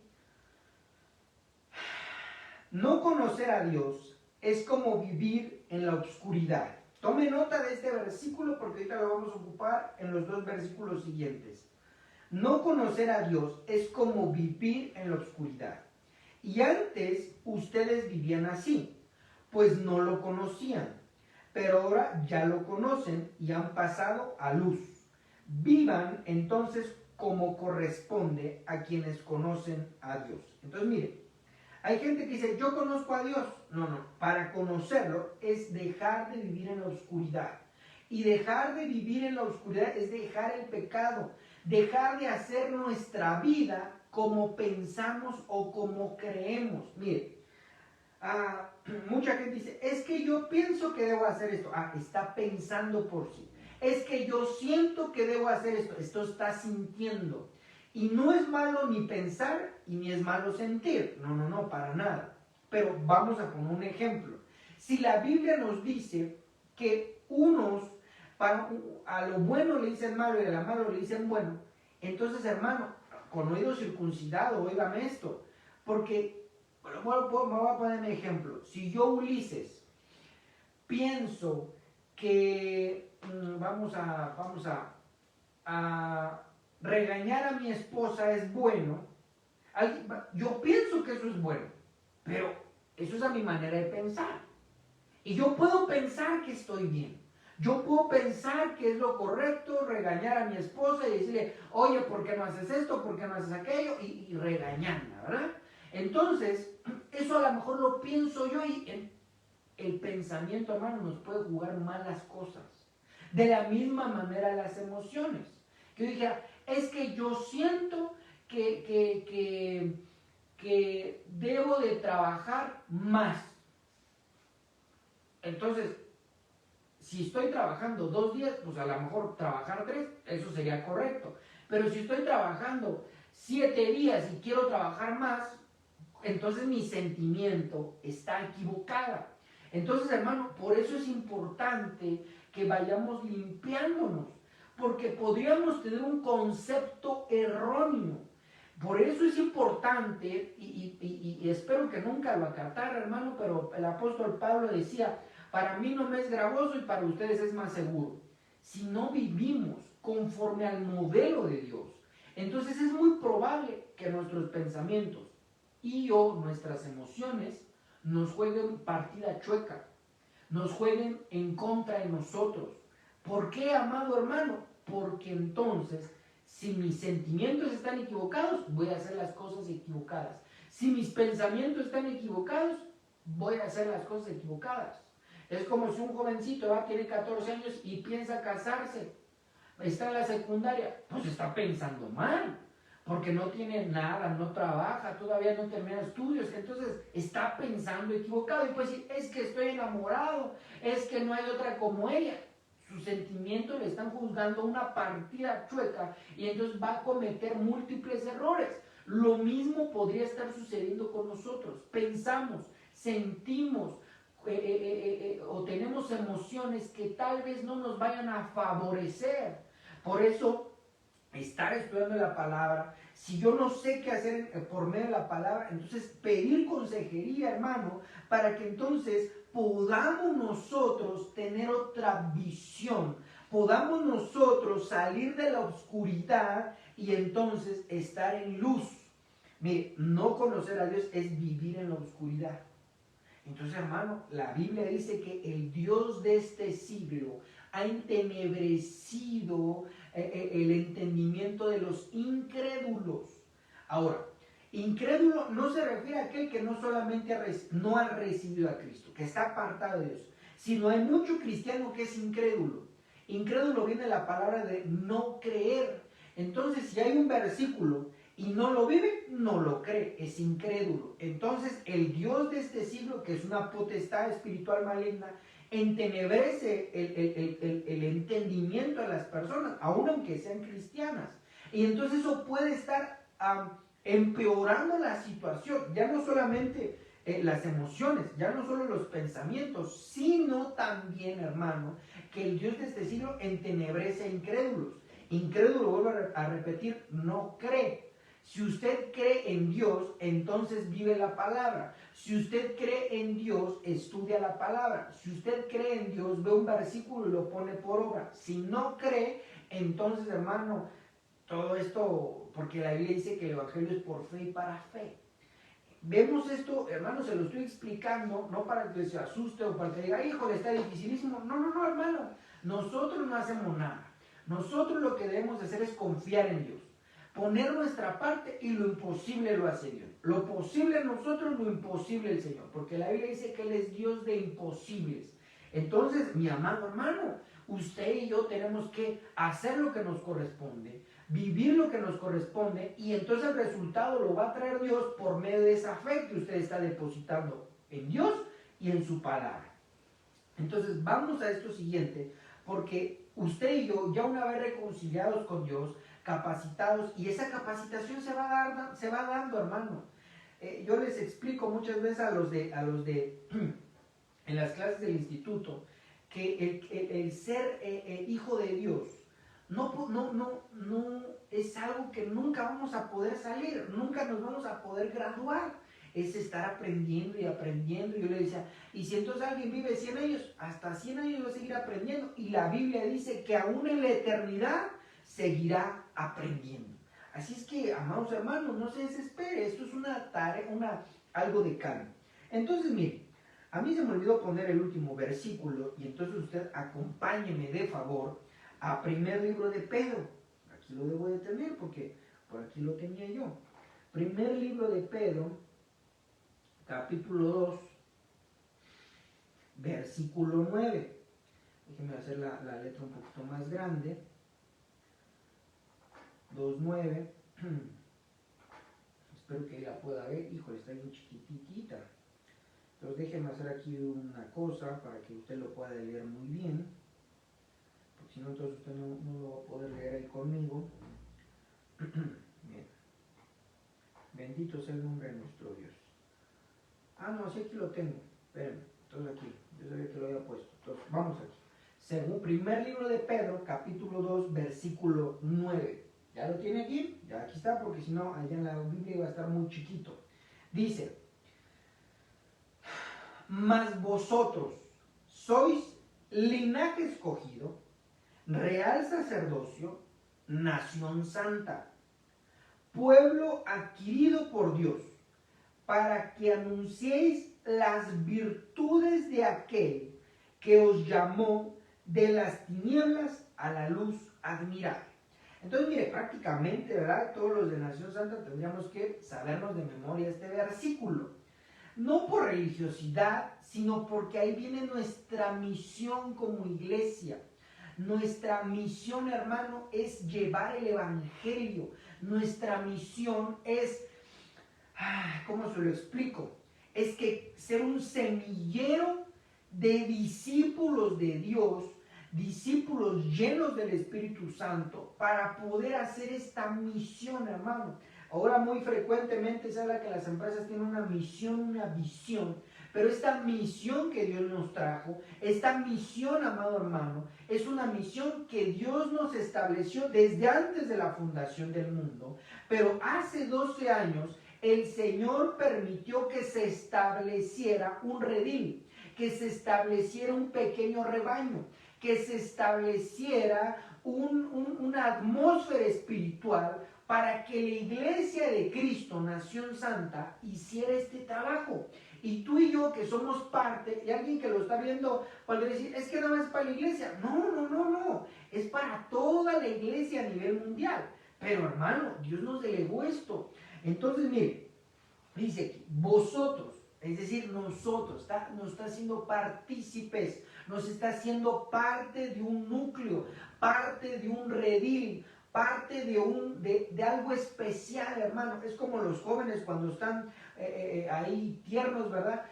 no conocer a Dios es como vivir en la oscuridad. Tome nota de este versículo porque ahorita lo vamos a ocupar en los dos versículos siguientes. No conocer a Dios es como vivir en la oscuridad. Y antes ustedes vivían así, pues no lo conocían, pero ahora ya lo conocen y han pasado a luz. Vivan entonces como corresponde a quienes conocen a Dios. Entonces mire, hay gente que dice, yo conozco a Dios. No, para conocerlo es dejar de vivir en la oscuridad. Y dejar de vivir en la oscuridad es dejar el pecado, dejar de hacer nuestra vida como pensamos o como creemos. Mire, mucha gente dice, es que yo pienso que debo hacer esto. Está pensando por sí. Es que yo siento que debo hacer esto. Esto está sintiendo. Y no es malo ni pensar y ni es malo sentir. No, para nada. Pero vamos a poner un ejemplo. Si la Biblia nos dice que unos a lo bueno le dicen malo y a lo malo le dicen bueno, entonces, hermano, con oído circuncidado, óigame esto. Porque, me voy a poner mi ejemplo. Si yo, Ulises, pienso que vamos a regañar a mi esposa es bueno, yo pienso que eso es bueno, pero eso es a mi manera de pensar. Y yo puedo pensar que estoy bien. Yo puedo pensar que es lo correcto regañar a mi esposa y decirle, oye, ¿por qué no haces esto? ¿Por qué no haces aquello? Y regañarla, ¿verdad? Entonces, eso a lo mejor lo pienso yo y el pensamiento, hermano, nos puede jugar malas cosas. De la misma manera las emociones. Que yo dije, es que yo siento que debo de trabajar más. Entonces, si estoy trabajando 2 días, pues a lo mejor trabajar 3, eso sería correcto. Pero si estoy trabajando 7 días y quiero trabajar más, entonces mi sentimiento está equivocada. Entonces, hermano, por eso es importante que vayamos limpiándonos, porque podríamos tener un concepto erróneo. Por eso es importante, y espero que nunca lo acatara, hermano, pero el apóstol Pablo decía, para mí no me es gravoso y para ustedes es más seguro. Si no vivimos conforme al modelo de Dios, entonces es muy probable que nuestros pensamientos y o nuestras emociones nos jueguen partida chueca, nos jueguen en contra de nosotros. ¿Por qué, amado hermano? Porque entonces, si mis sentimientos están equivocados, voy a hacer las cosas equivocadas. Si mis pensamientos están equivocados, voy a hacer las cosas equivocadas. Es como si un jovencito tiene 14 años y piensa casarse, está en la secundaria, pues está pensando mal, porque no tiene nada, no trabaja, todavía no termina estudios, entonces está pensando equivocado y puede decir, es que estoy enamorado, es que no hay otra como ella. Sus sentimientos le están juzgando una partida chueca y entonces va a cometer múltiples errores. Lo mismo podría estar sucediendo con nosotros. Pensamos, sentimos, o tenemos emociones que tal vez no nos vayan a favorecer. Por eso, estar estudiando la palabra, si yo no sé qué hacer por medio de la palabra, entonces pedir consejería, hermano, para que entonces podamos nosotros tener otra visión, podamos nosotros salir de la oscuridad y entonces estar en luz. Mire, no conocer a Dios es vivir en la oscuridad. Entonces, hermano, la Biblia dice que el Dios de este siglo ha entenebrecido el entendimiento de los incrédulos. Ahora, incrédulo no se refiere a aquel que no solamente no ha recibido a Cristo, que está apartado de Dios, sino hay mucho cristiano que es incrédulo. Incrédulo viene de la palabra de no creer. Entonces, si hay un versículo y no lo vive, no lo cree, es incrédulo. Entonces el Dios de este siglo, que es una potestad espiritual maligna, entenebrece el entendimiento de las personas, aun aunque sean cristianas. Y entonces eso puede estar empeorando la situación, ya no solamente las emociones, ya no solo los pensamientos, sino también, hermano, que el Dios de este siglo entenebrece a incrédulos. Incrédulo, vuelvo a repetir, no cree. Si usted cree en Dios, entonces vive la palabra. Si usted cree en Dios, estudia la palabra. Si usted cree en Dios, ve un versículo y lo pone por obra. Si no cree, entonces, hermano, todo esto, porque la Biblia dice que el Evangelio es por fe y para fe. Vemos esto, hermano, se lo estoy explicando, no para que se asuste o para que diga, híjole, está dificilísimo. No, no, no, hermano. Nosotros no hacemos nada. Nosotros lo que debemos hacer es confiar en Dios. Poner nuestra parte y lo imposible lo hace Dios. Lo posible nosotros, lo imposible el Señor. Porque la Biblia dice que Él es Dios de imposibles. Entonces, mi amado hermano, usted y yo tenemos que hacer lo que nos corresponde, vivir lo que nos corresponde y entonces el resultado lo va a traer Dios por medio de esa fe que usted está depositando en Dios y en su palabra. Entonces, vamos a esto siguiente, porque usted y yo, ya una vez reconciliados con Dios, capacitados, y esa capacitación se va dando, hermano. Yo les explico muchas veces a los de en las clases del instituto, que el ser hijo de Dios no es algo que nunca vamos a poder salir, nunca nos vamos a poder graduar. Es estar aprendiendo y aprendiendo. Yo le decía, y si entonces alguien vive 100 años, hasta 100 años va a seguir aprendiendo. Y la Biblia dice que aún en la eternidad seguirá aprendiendo. Así es que, amados hermanos, no se desespere. Esto es una tarea, algo de cambio. Entonces, mire, a mí se me olvidó poner el último versículo y entonces usted acompáñeme de favor a primer libro de Pedro. Aquí lo debo de tener porque por aquí lo tenía yo. Primer libro de Pedro, capítulo 2, versículo 9. Déjenme hacer la letra un poquito más grande. 2.9. Espero que la pueda ver. Híjole, está bien chiquitita. Entonces déjenme hacer aquí una cosa para que usted lo pueda leer muy bien, porque si no entonces usted no lo va a poder leer ahí conmigo. Bien. Bendito sea el nombre de nuestro Dios. Ah, no, sí, aquí lo tengo. Espérenme, entonces aquí, yo sabía que lo había puesto. Entonces, vamos aquí. Según primer libro de Pedro, capítulo 2, versículo 9. ¿Ya lo tiene aquí? Ya aquí está, porque si no, allá en la Biblia iba a estar muy chiquito. Dice: mas vosotros sois linaje escogido, real sacerdocio, nación santa, pueblo adquirido por Dios, para que anunciéis las virtudes de aquel que os llamó de las tinieblas a la luz admirable. Entonces, mire, prácticamente, ¿verdad? Todos los de Nación Santa tendríamos que sabernos de memoria este versículo. No por religiosidad, sino porque ahí viene nuestra misión como iglesia. Nuestra misión, hermano, es llevar el evangelio. Nuestra misión es, ¿cómo se lo explico? Es que ser un semillero de discípulos de Dios, discípulos llenos del Espíritu Santo, para poder hacer esta misión, hermano. Ahora muy frecuentemente se habla que las empresas tienen una misión, una visión, pero esta misión que Dios nos trajo, esta misión, amado hermano, es una misión que Dios nos estableció desde antes de la fundación del mundo, pero hace 12 años el Señor permitió que se estableciera un redil, que se estableciera un pequeño rebaño, que se estableciera una atmósfera espiritual para que la iglesia de Cristo, Nación Santa, hiciera este trabajo. Y tú y yo que somos parte, y alguien que lo está viendo podría decir, es que no es para la iglesia. No, es para toda la iglesia a nivel mundial. Pero hermano, Dios nos delegó esto. Entonces, mire, dice aquí, vosotros, es decir, nosotros, nos está haciendo partícipes, nos está haciendo parte de un núcleo, parte de un redil, parte de algo especial, hermano. Es como los jóvenes cuando están ahí tiernos, ¿verdad?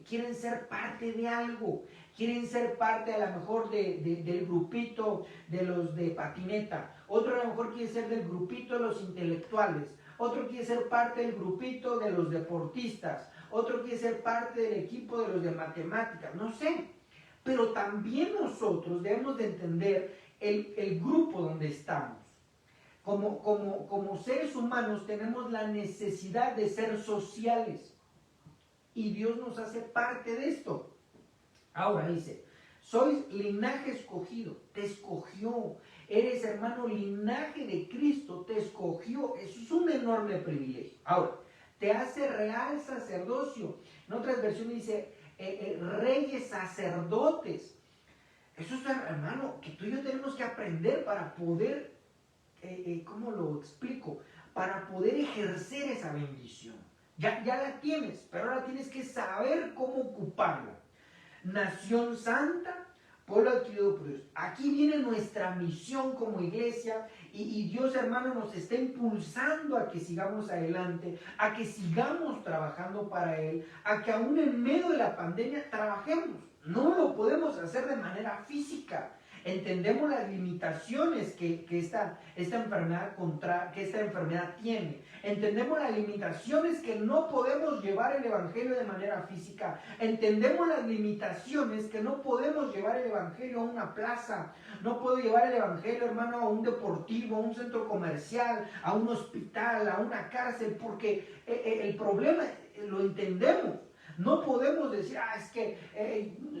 Quieren ser parte de algo, quieren ser parte a lo mejor del grupito de los de patineta, otro a lo mejor quiere ser del grupito de los intelectuales, otro quiere ser parte del grupito de los deportistas, otro quiere ser parte del equipo de los de matemáticas, no sé. Pero también nosotros debemos de entender el grupo donde estamos. Como seres humanos tenemos la necesidad de ser sociales y Dios nos hace parte de esto. Ahora dice, sois linaje escogido, te escogió, eres hermano linaje de Cristo, te escogió, eso es un enorme privilegio. Ahora, te hace real sacerdocio, en otras versiones dice reyes sacerdotes. Eso es, hermano, que tú y yo tenemos que aprender para poder, ¿cómo lo explico? Para poder ejercer esa bendición. Ya la tienes, pero ahora tienes que saber cómo ocuparla. Nación santa, pueblo adquirido por Dios. Aquí viene nuestra misión como iglesia y Dios, hermano, nos está impulsando a que sigamos adelante, a que sigamos trabajando para Él, a que aún en medio de la pandemia trabajemos. No lo podemos hacer de manera física. Entendemos las limitaciones que esta enfermedad tiene. Entendemos las limitaciones que no podemos llevar el evangelio de manera física. Entendemos las limitaciones que no podemos llevar el evangelio a una plaza. No puedo llevar el evangelio, hermano, a un deportivo, a un centro comercial, a un hospital, a una cárcel, porque el problema lo entendemos. No podemos decir, es que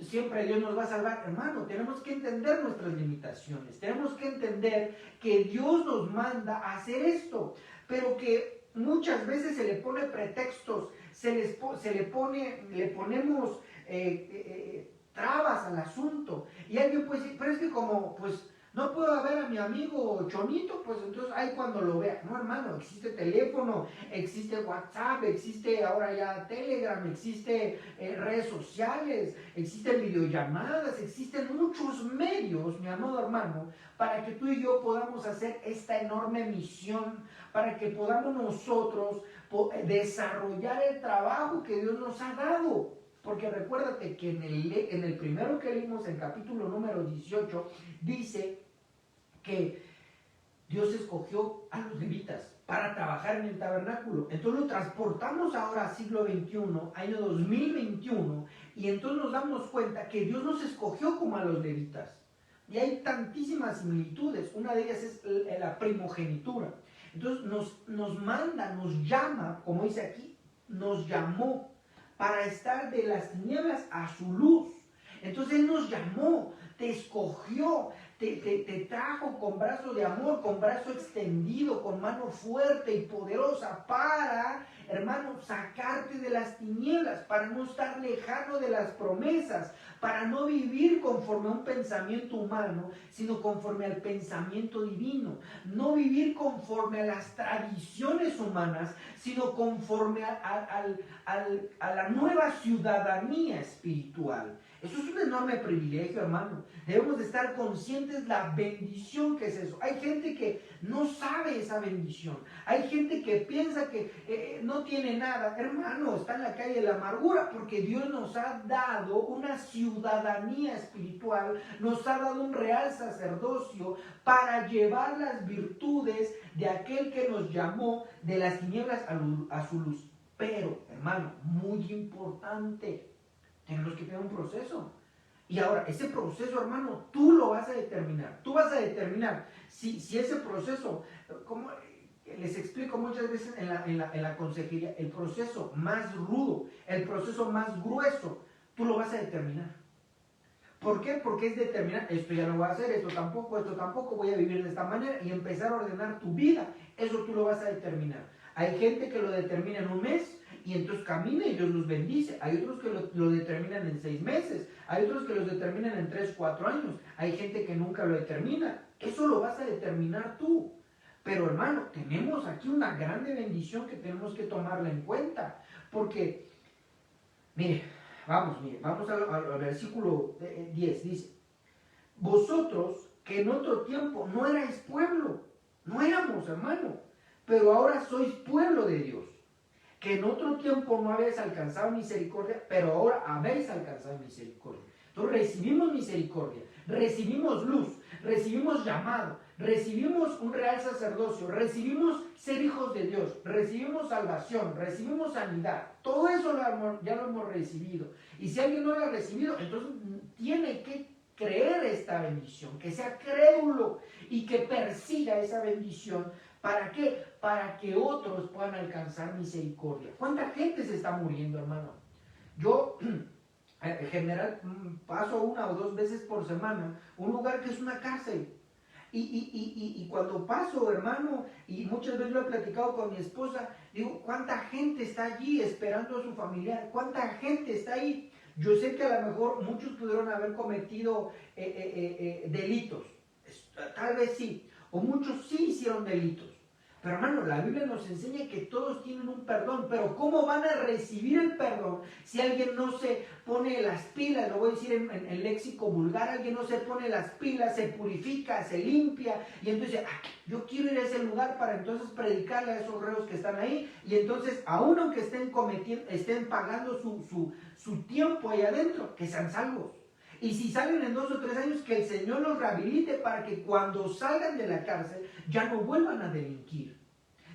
siempre Dios nos va a salvar. Hermano, tenemos que entender nuestras limitaciones. Tenemos que entender que Dios nos manda a hacer esto, pero que muchas veces se le pone pretextos, le ponemos trabas al asunto. Y alguien puede decir, pero es que como, pues, no puedo ver a mi amigo Chonito, pues entonces ahí cuando lo vea. No, hermano, existe teléfono, existe WhatsApp, existe ahora ya Telegram, existe redes sociales, existen videollamadas, existen muchos medios, mi amado hermano, para que tú y yo podamos hacer esta enorme misión, para que podamos nosotros desarrollar el trabajo que Dios nos ha dado. porque recuérdate que en el primero que leímos, en capítulo número 18, dice que Dios escogió a los levitas para trabajar en el tabernáculo. Entonces lo transportamos ahora a siglo XXI, año 2021, y entonces nos damos cuenta que Dios nos escogió como a los levitas. Y hay tantísimas similitudes. Una de ellas es la primogenitura. Entonces nos manda, nos llama, como dice aquí, nos llamó para estar de las tinieblas a su luz. Entonces Él nos llamó, te escogió, te trajo con brazo de amor, con brazo extendido, con mano fuerte y poderosa para, hermano, sacarte de las tinieblas, para no estar lejano de las promesas, para no vivir conforme a un pensamiento humano, sino conforme al pensamiento divino. No vivir conforme a las tradiciones humanas, sino conforme a la nueva ciudadanía espiritual. Eso es un enorme privilegio, hermano. Debemos de estar conscientes de la bendición que es eso. Hay gente que no sabe esa bendición. Hay gente que piensa que no tiene nada. Hermano, está en la calle de la amargura porque Dios nos ha dado una ciudadanía espiritual, nos ha dado un real sacerdocio para llevar las virtudes de aquel que nos llamó de las tinieblas a su luz. Pero, hermano, muy importante, tenemos que tener un proceso. Y ahora, ese proceso, hermano, tú lo vas a determinar. Tú vas a determinar si ese proceso, como les explico muchas veces en la consejería, el proceso más rudo, el proceso más grueso, tú lo vas a determinar. ¿Por qué? Porque es determinar, esto ya no voy a hacer, esto tampoco, voy a vivir de esta manera y empezar a ordenar tu vida. Eso tú lo vas a determinar. Hay gente que lo determina en un mes y entonces camina y Dios los bendice. Hay otros que lo determinan en 6 meses. Hay otros que los determinan en 3, 4 años. Hay gente que nunca lo determina. Eso lo vas a determinar tú. Pero hermano, tenemos aquí una grande bendición que tenemos que tomarla en cuenta. Porque, mire, vamos al versículo 10. Dice, vosotros que en otro tiempo no erais pueblo, no éramos, hermano, pero ahora sois pueblo de Dios. Que en otro tiempo no habéis alcanzado misericordia, pero ahora habéis alcanzado misericordia. Entonces recibimos misericordia, recibimos luz, recibimos llamado, recibimos un real sacerdocio, recibimos ser hijos de Dios, recibimos salvación, recibimos sanidad. Todo eso ya lo hemos recibido. Y si alguien no lo ha recibido, entonces tiene que creer esta bendición, que sea crédulo y que persiga esa bendición. ¿Para qué? Para que otros puedan alcanzar misericordia. ¿Cuánta gente se está muriendo, hermano? Yo, en general, paso 1 o 2 veces por semana un lugar que es una cárcel. Y cuando paso, hermano, y muchas veces lo he platicado con mi esposa, digo, ¿cuánta gente está allí esperando a su familiar? ¿Cuánta gente está ahí? Yo sé que a lo mejor muchos pudieron haber cometido delitos. Tal vez sí. O muchos sí hicieron delitos. Pero hermano, la Biblia nos enseña que todos tienen un perdón, pero ¿cómo van a recibir el perdón si alguien no se pone las pilas? Lo voy a decir en léxico vulgar, alguien no se pone las pilas, se purifica, se limpia, y entonces yo quiero ir a ese lugar para entonces predicarle a esos reos que están ahí, y entonces aun aunque estén pagando su tiempo ahí adentro, que sean salvos. Y si salen en 2 o 3 años, que el Señor los rehabilite para que cuando salgan de la cárcel ya no vuelvan a delinquir.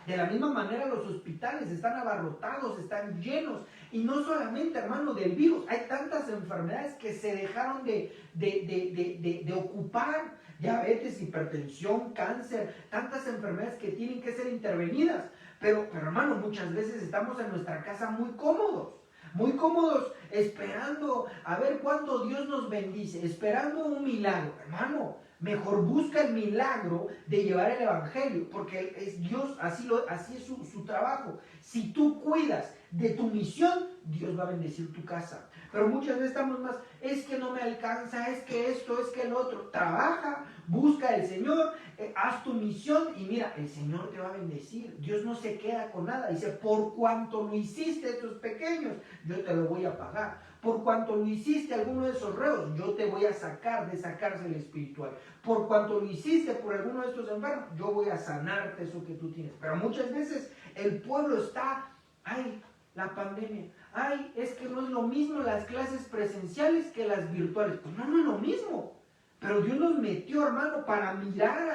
De la misma manera los hospitales están abarrotados, están llenos. Y no solamente, hermano, del virus. Hay tantas enfermedades que se dejaron de ocupar. Diabetes, hipertensión, cáncer. Tantas enfermedades que tienen que ser intervenidas. Pero hermano, muchas veces estamos en nuestra casa muy cómodos. Muy cómodos, esperando a ver cuándo Dios nos bendice, esperando un milagro. Hermano, mejor busca el milagro de llevar el evangelio, porque es Dios, así es su trabajo. Si tú cuidas de tu misión, Dios va a bendecir tu casa. Pero muchas veces estamos más, es que no me alcanza, es que esto, es que el otro. Trabaja, busca al Señor, haz tu misión y mira, el Señor te va a bendecir. Dios no se queda con nada. Dice, por cuanto lo hiciste a estos pequeños, yo te lo voy a pagar. Por cuanto lo hiciste a alguno de esos reos, yo te voy a sacar de esa cárcel espiritual. Por cuanto lo hiciste por alguno de estos enfermos, yo voy a sanarte eso que tú tienes. Pero muchas veces el pueblo está, ay, la pandemia, ay, es que no es lo mismo las clases presenciales que las virtuales. Pues no, no es lo mismo. Pero Dios nos metió, hermano, para mirar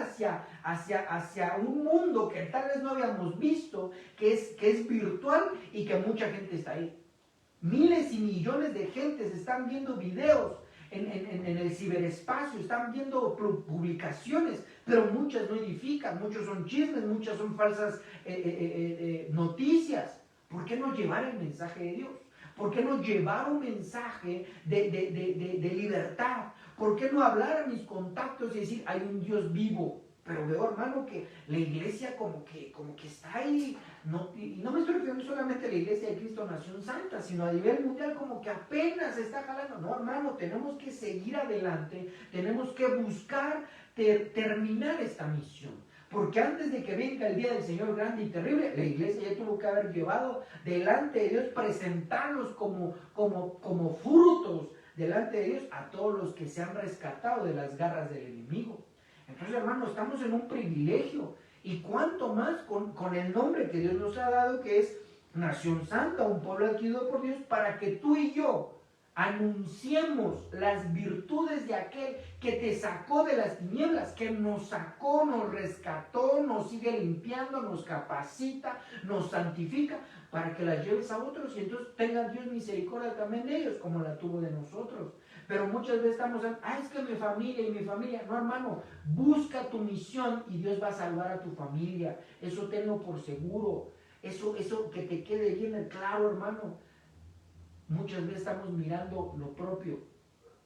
hacia un mundo que tal vez no habíamos visto, que es virtual y que mucha gente está ahí. Miles y millones de gentes están viendo videos en el ciberespacio, están viendo publicaciones, pero muchas no edifican, muchos son chismes, muchas son falsas noticias. ¿Por qué no llevar el mensaje de Dios? ¿Por qué no llevar un mensaje de libertad? ¿Por qué no hablar a mis contactos y decir, hay un Dios vivo? Pero veo, hermano, que la iglesia como que está ahí, y no me estoy refiriendo solamente a la iglesia de Cristo Nación Santa, sino a nivel mundial como que apenas está jalando. No, hermano, tenemos que seguir adelante, tenemos que buscar terminar esta misión. Porque antes de que venga el día del Señor grande y terrible, la iglesia ya tuvo que haber llevado delante de Dios, presentarlos como frutos delante de Dios a todos los que se han rescatado de las garras del enemigo. Entonces, hermano, estamos en un privilegio. Y cuánto más con el nombre que Dios nos ha dado, que es Nación Santa, un pueblo adquirido por Dios, para que tú y yo anunciemos las virtudes de aquel que te sacó de las tinieblas, que nos sacó, nos rescató, nos sigue limpiando, nos capacita, nos santifica, para que las lleves a otros y entonces tenga Dios misericordia también de ellos, como la tuvo de nosotros. Pero muchas veces estamos, es que mi familia, no, hermano, busca tu misión y Dios va a salvar a tu familia, eso tenlo por seguro, eso que te quede bien claro, hermano. Muchas veces estamos mirando lo propio,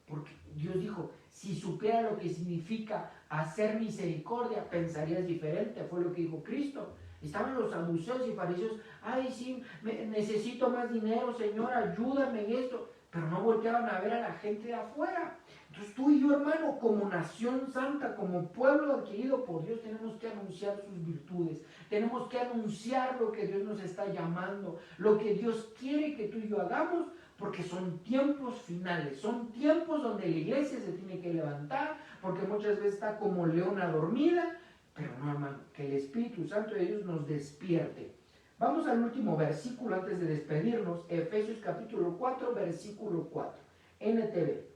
porque Dios dijo, si supiera lo que significa hacer misericordia, pensarías diferente, fue lo que dijo Cristo. Estaban los saduceos y fariseos, ay sí, necesito más dinero, Señor, ayúdame en esto, pero no volteaban a ver a la gente de afuera. Entonces tú y yo, hermano, como nación santa, como pueblo adquirido por Dios, tenemos que anunciar sus virtudes, tenemos que anunciar lo que Dios nos está llamando, lo que Dios quiere que tú y yo hagamos, porque son tiempos finales, son tiempos donde la iglesia se tiene que levantar, porque muchas veces está como leona dormida, pero no, hermano, que el Espíritu Santo de Dios nos despierte. Vamos al último versículo antes de despedirnos, Efesios capítulo 4, versículo 4, NTV.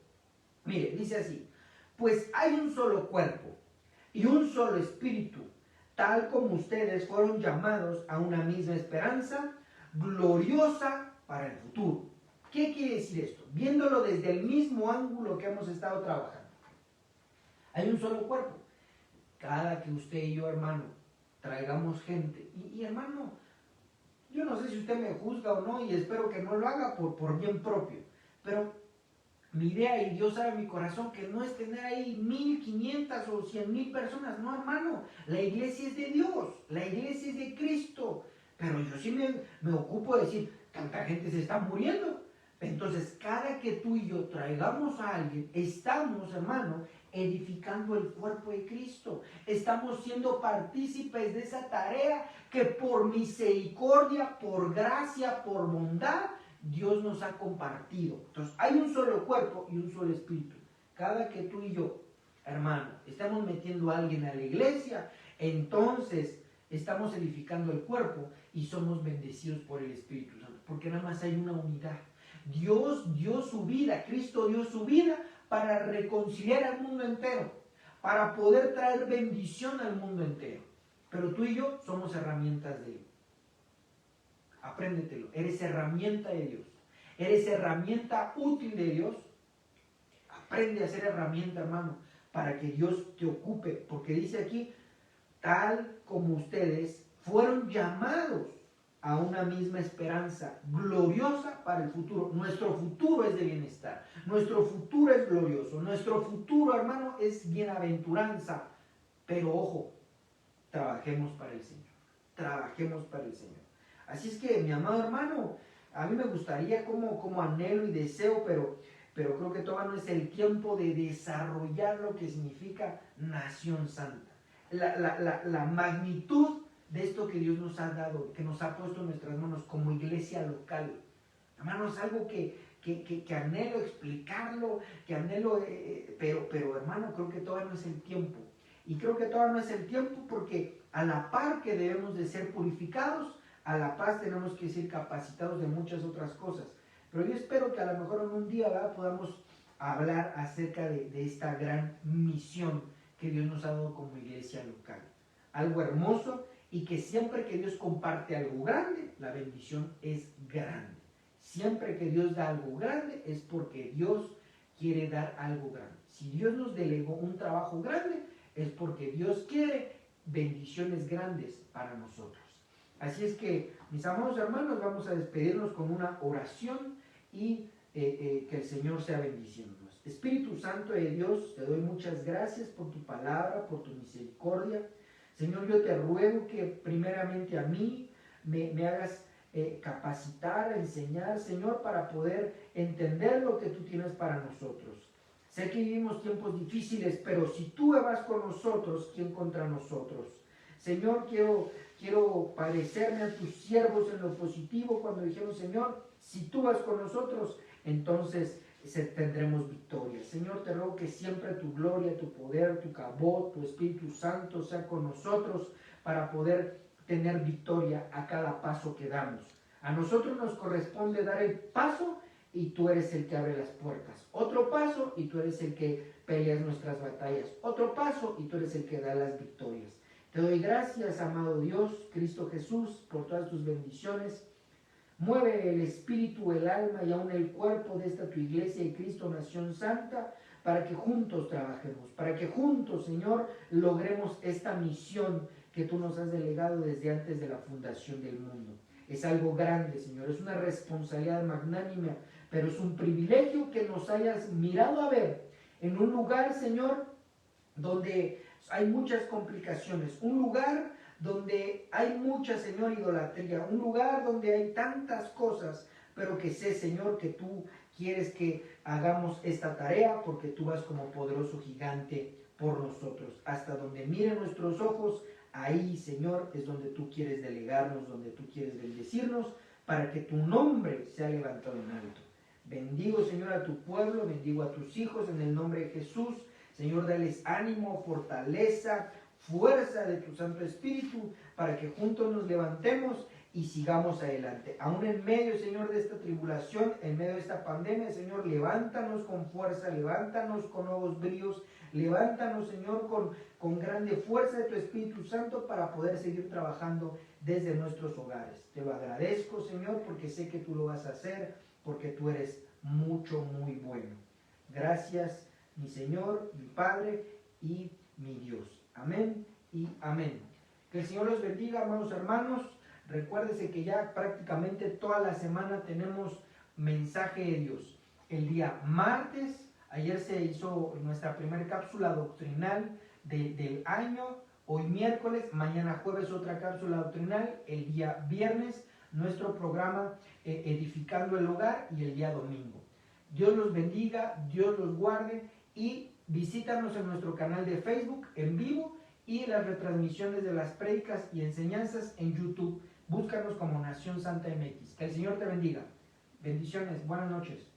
Mire, dice así, pues hay un solo cuerpo y un solo espíritu, tal como ustedes fueron llamados a una misma esperanza gloriosa para el futuro. ¿Qué quiere decir esto? Viéndolo desde el mismo ángulo que hemos estado trabajando. Hay un solo cuerpo. Cada que usted y yo, hermano, traigamos gente, y hermano, yo no sé si usted me juzga o no, y espero que no lo haga por bien propio, pero mi idea, y Dios sabe mi corazón, que no es tener ahí 1,500 o 100,000 personas, no, hermano, la iglesia es de Dios, la iglesia es de Cristo, pero yo sí me ocupo de decir, tanta gente se está muriendo. Entonces, cada que tú y yo traigamos a alguien, estamos, hermano, edificando el cuerpo de Cristo. Estamos siendo partícipes de esa tarea que por misericordia, por gracia, por bondad, Dios nos ha compartido. Entonces, hay un solo cuerpo y un solo espíritu. Cada que tú y yo, hermano, estamos metiendo a alguien a la iglesia, entonces estamos edificando el cuerpo y somos bendecidos por el Espíritu Santo, porque nada más hay una unidad. Dios dio su vida, Cristo dio su vida para reconciliar al mundo entero, para poder traer bendición al mundo entero. Pero tú y yo somos herramientas de Él. Apréndetelo, eres herramienta de Dios, eres herramienta útil de Dios. Aprende a ser herramienta, hermano, para que Dios te ocupe, porque dice aquí, tal como ustedes fueron llamados a una misma esperanza gloriosa para el futuro. Nuestro futuro es de bienestar, nuestro futuro es glorioso, nuestro futuro, hermano, es bienaventuranza. Pero ojo, trabajemos para el Señor, trabajemos para el Señor. Así es que, mi amado hermano, a mí me gustaría como anhelo y deseo, pero creo que todavía no es el tiempo de desarrollar lo que significa nación santa. La magnitud de esto que Dios nos ha dado, que nos ha puesto en nuestras manos como iglesia local. Hermanos, algo que anhelo explicarlo, que anhelo, pero hermano, creo que todavía no es el tiempo. Y creo que todavía no es el tiempo porque a la par que debemos de ser purificados, a la paz tenemos que ser capacitados de muchas otras cosas. Pero yo espero que a lo mejor en un día, ¿verdad?, podamos hablar acerca de esta gran misión que Dios nos ha dado como iglesia local. Algo hermoso, y que siempre que Dios comparte algo grande, la bendición es grande. Siempre que Dios da algo grande es porque Dios quiere dar algo grande. Si Dios nos delegó un trabajo grande, es porque Dios quiere bendiciones grandes para nosotros. Así es que, mis amados hermanos, vamos a despedirnos con una oración y que el Señor sea bendiciéndonos. Espíritu Santo de Dios, te doy muchas gracias por tu palabra, por tu misericordia. Señor, yo te ruego que primeramente a mí me hagas capacitar, enseñar, Señor, para poder entender lo que tú tienes para nosotros. Sé que vivimos tiempos difíciles, pero si tú vas con nosotros, ¿quién contra nosotros? Señor, quiero parecerme a tus siervos en lo positivo cuando dijeron, Señor, si tú vas con nosotros, entonces tendremos victoria. Señor, te ruego que siempre tu gloria, tu poder, tu cabot, tu Espíritu Santo sea con nosotros para poder tener victoria a cada paso que damos. A nosotros nos corresponde dar el paso y tú eres el que abre las puertas. Otro paso y tú eres el que peleas nuestras batallas. Otro paso y tú eres el que da las victorias. Te doy gracias, amado Dios, Cristo Jesús, por todas tus bendiciones. Mueve el espíritu, el alma y aún el cuerpo de esta tu iglesia y Cristo Nación Santa, para que juntos trabajemos, para que juntos, Señor, logremos esta misión que tú nos has delegado desde antes de la fundación del mundo. Es algo grande, Señor, es una responsabilidad magnánima, pero es un privilegio que nos hayas mirado a ver en un lugar, Señor, donde hay muchas complicaciones, un lugar donde hay mucha, Señor, idolatría, un lugar donde hay tantas cosas, pero que sé, Señor, que tú quieres que hagamos esta tarea porque tú vas como poderoso gigante por nosotros. Hasta donde miren nuestros ojos, ahí, Señor, es donde tú quieres delegarnos, donde tú quieres bendecirnos, para que tu nombre sea levantado en alto. Bendigo, Señor, a tu pueblo, bendigo a tus hijos en el nombre de Jesús. Señor, dales ánimo, fortaleza, fuerza de tu Santo Espíritu, para que juntos nos levantemos y sigamos adelante. Aún en medio, Señor, de esta tribulación, en medio de esta pandemia, Señor, levántanos con fuerza, levántanos con nuevos bríos, levántanos, Señor, con grande fuerza de tu Espíritu Santo para poder seguir trabajando desde nuestros hogares. Te lo agradezco, Señor, porque sé que tú lo vas a hacer, porque tú eres mucho, muy bueno. Gracias, mi Señor, mi Padre y mi Dios. Amén y amén. Que el Señor los bendiga, amados hermanos. Recuérdese que ya prácticamente toda la semana tenemos mensaje de Dios. El día martes, ayer se hizo nuestra primera cápsula doctrinal del año. Hoy miércoles, mañana jueves otra cápsula doctrinal. El día viernes nuestro programa Edificando el Hogar y el día domingo. Dios los bendiga, Dios los guarde y visítanos en nuestro canal de Facebook en vivo y las retransmisiones de las prédicas y enseñanzas en YouTube. Búscanos como Nación Santa MX. Que el Señor te bendiga. Bendiciones. Buenas noches.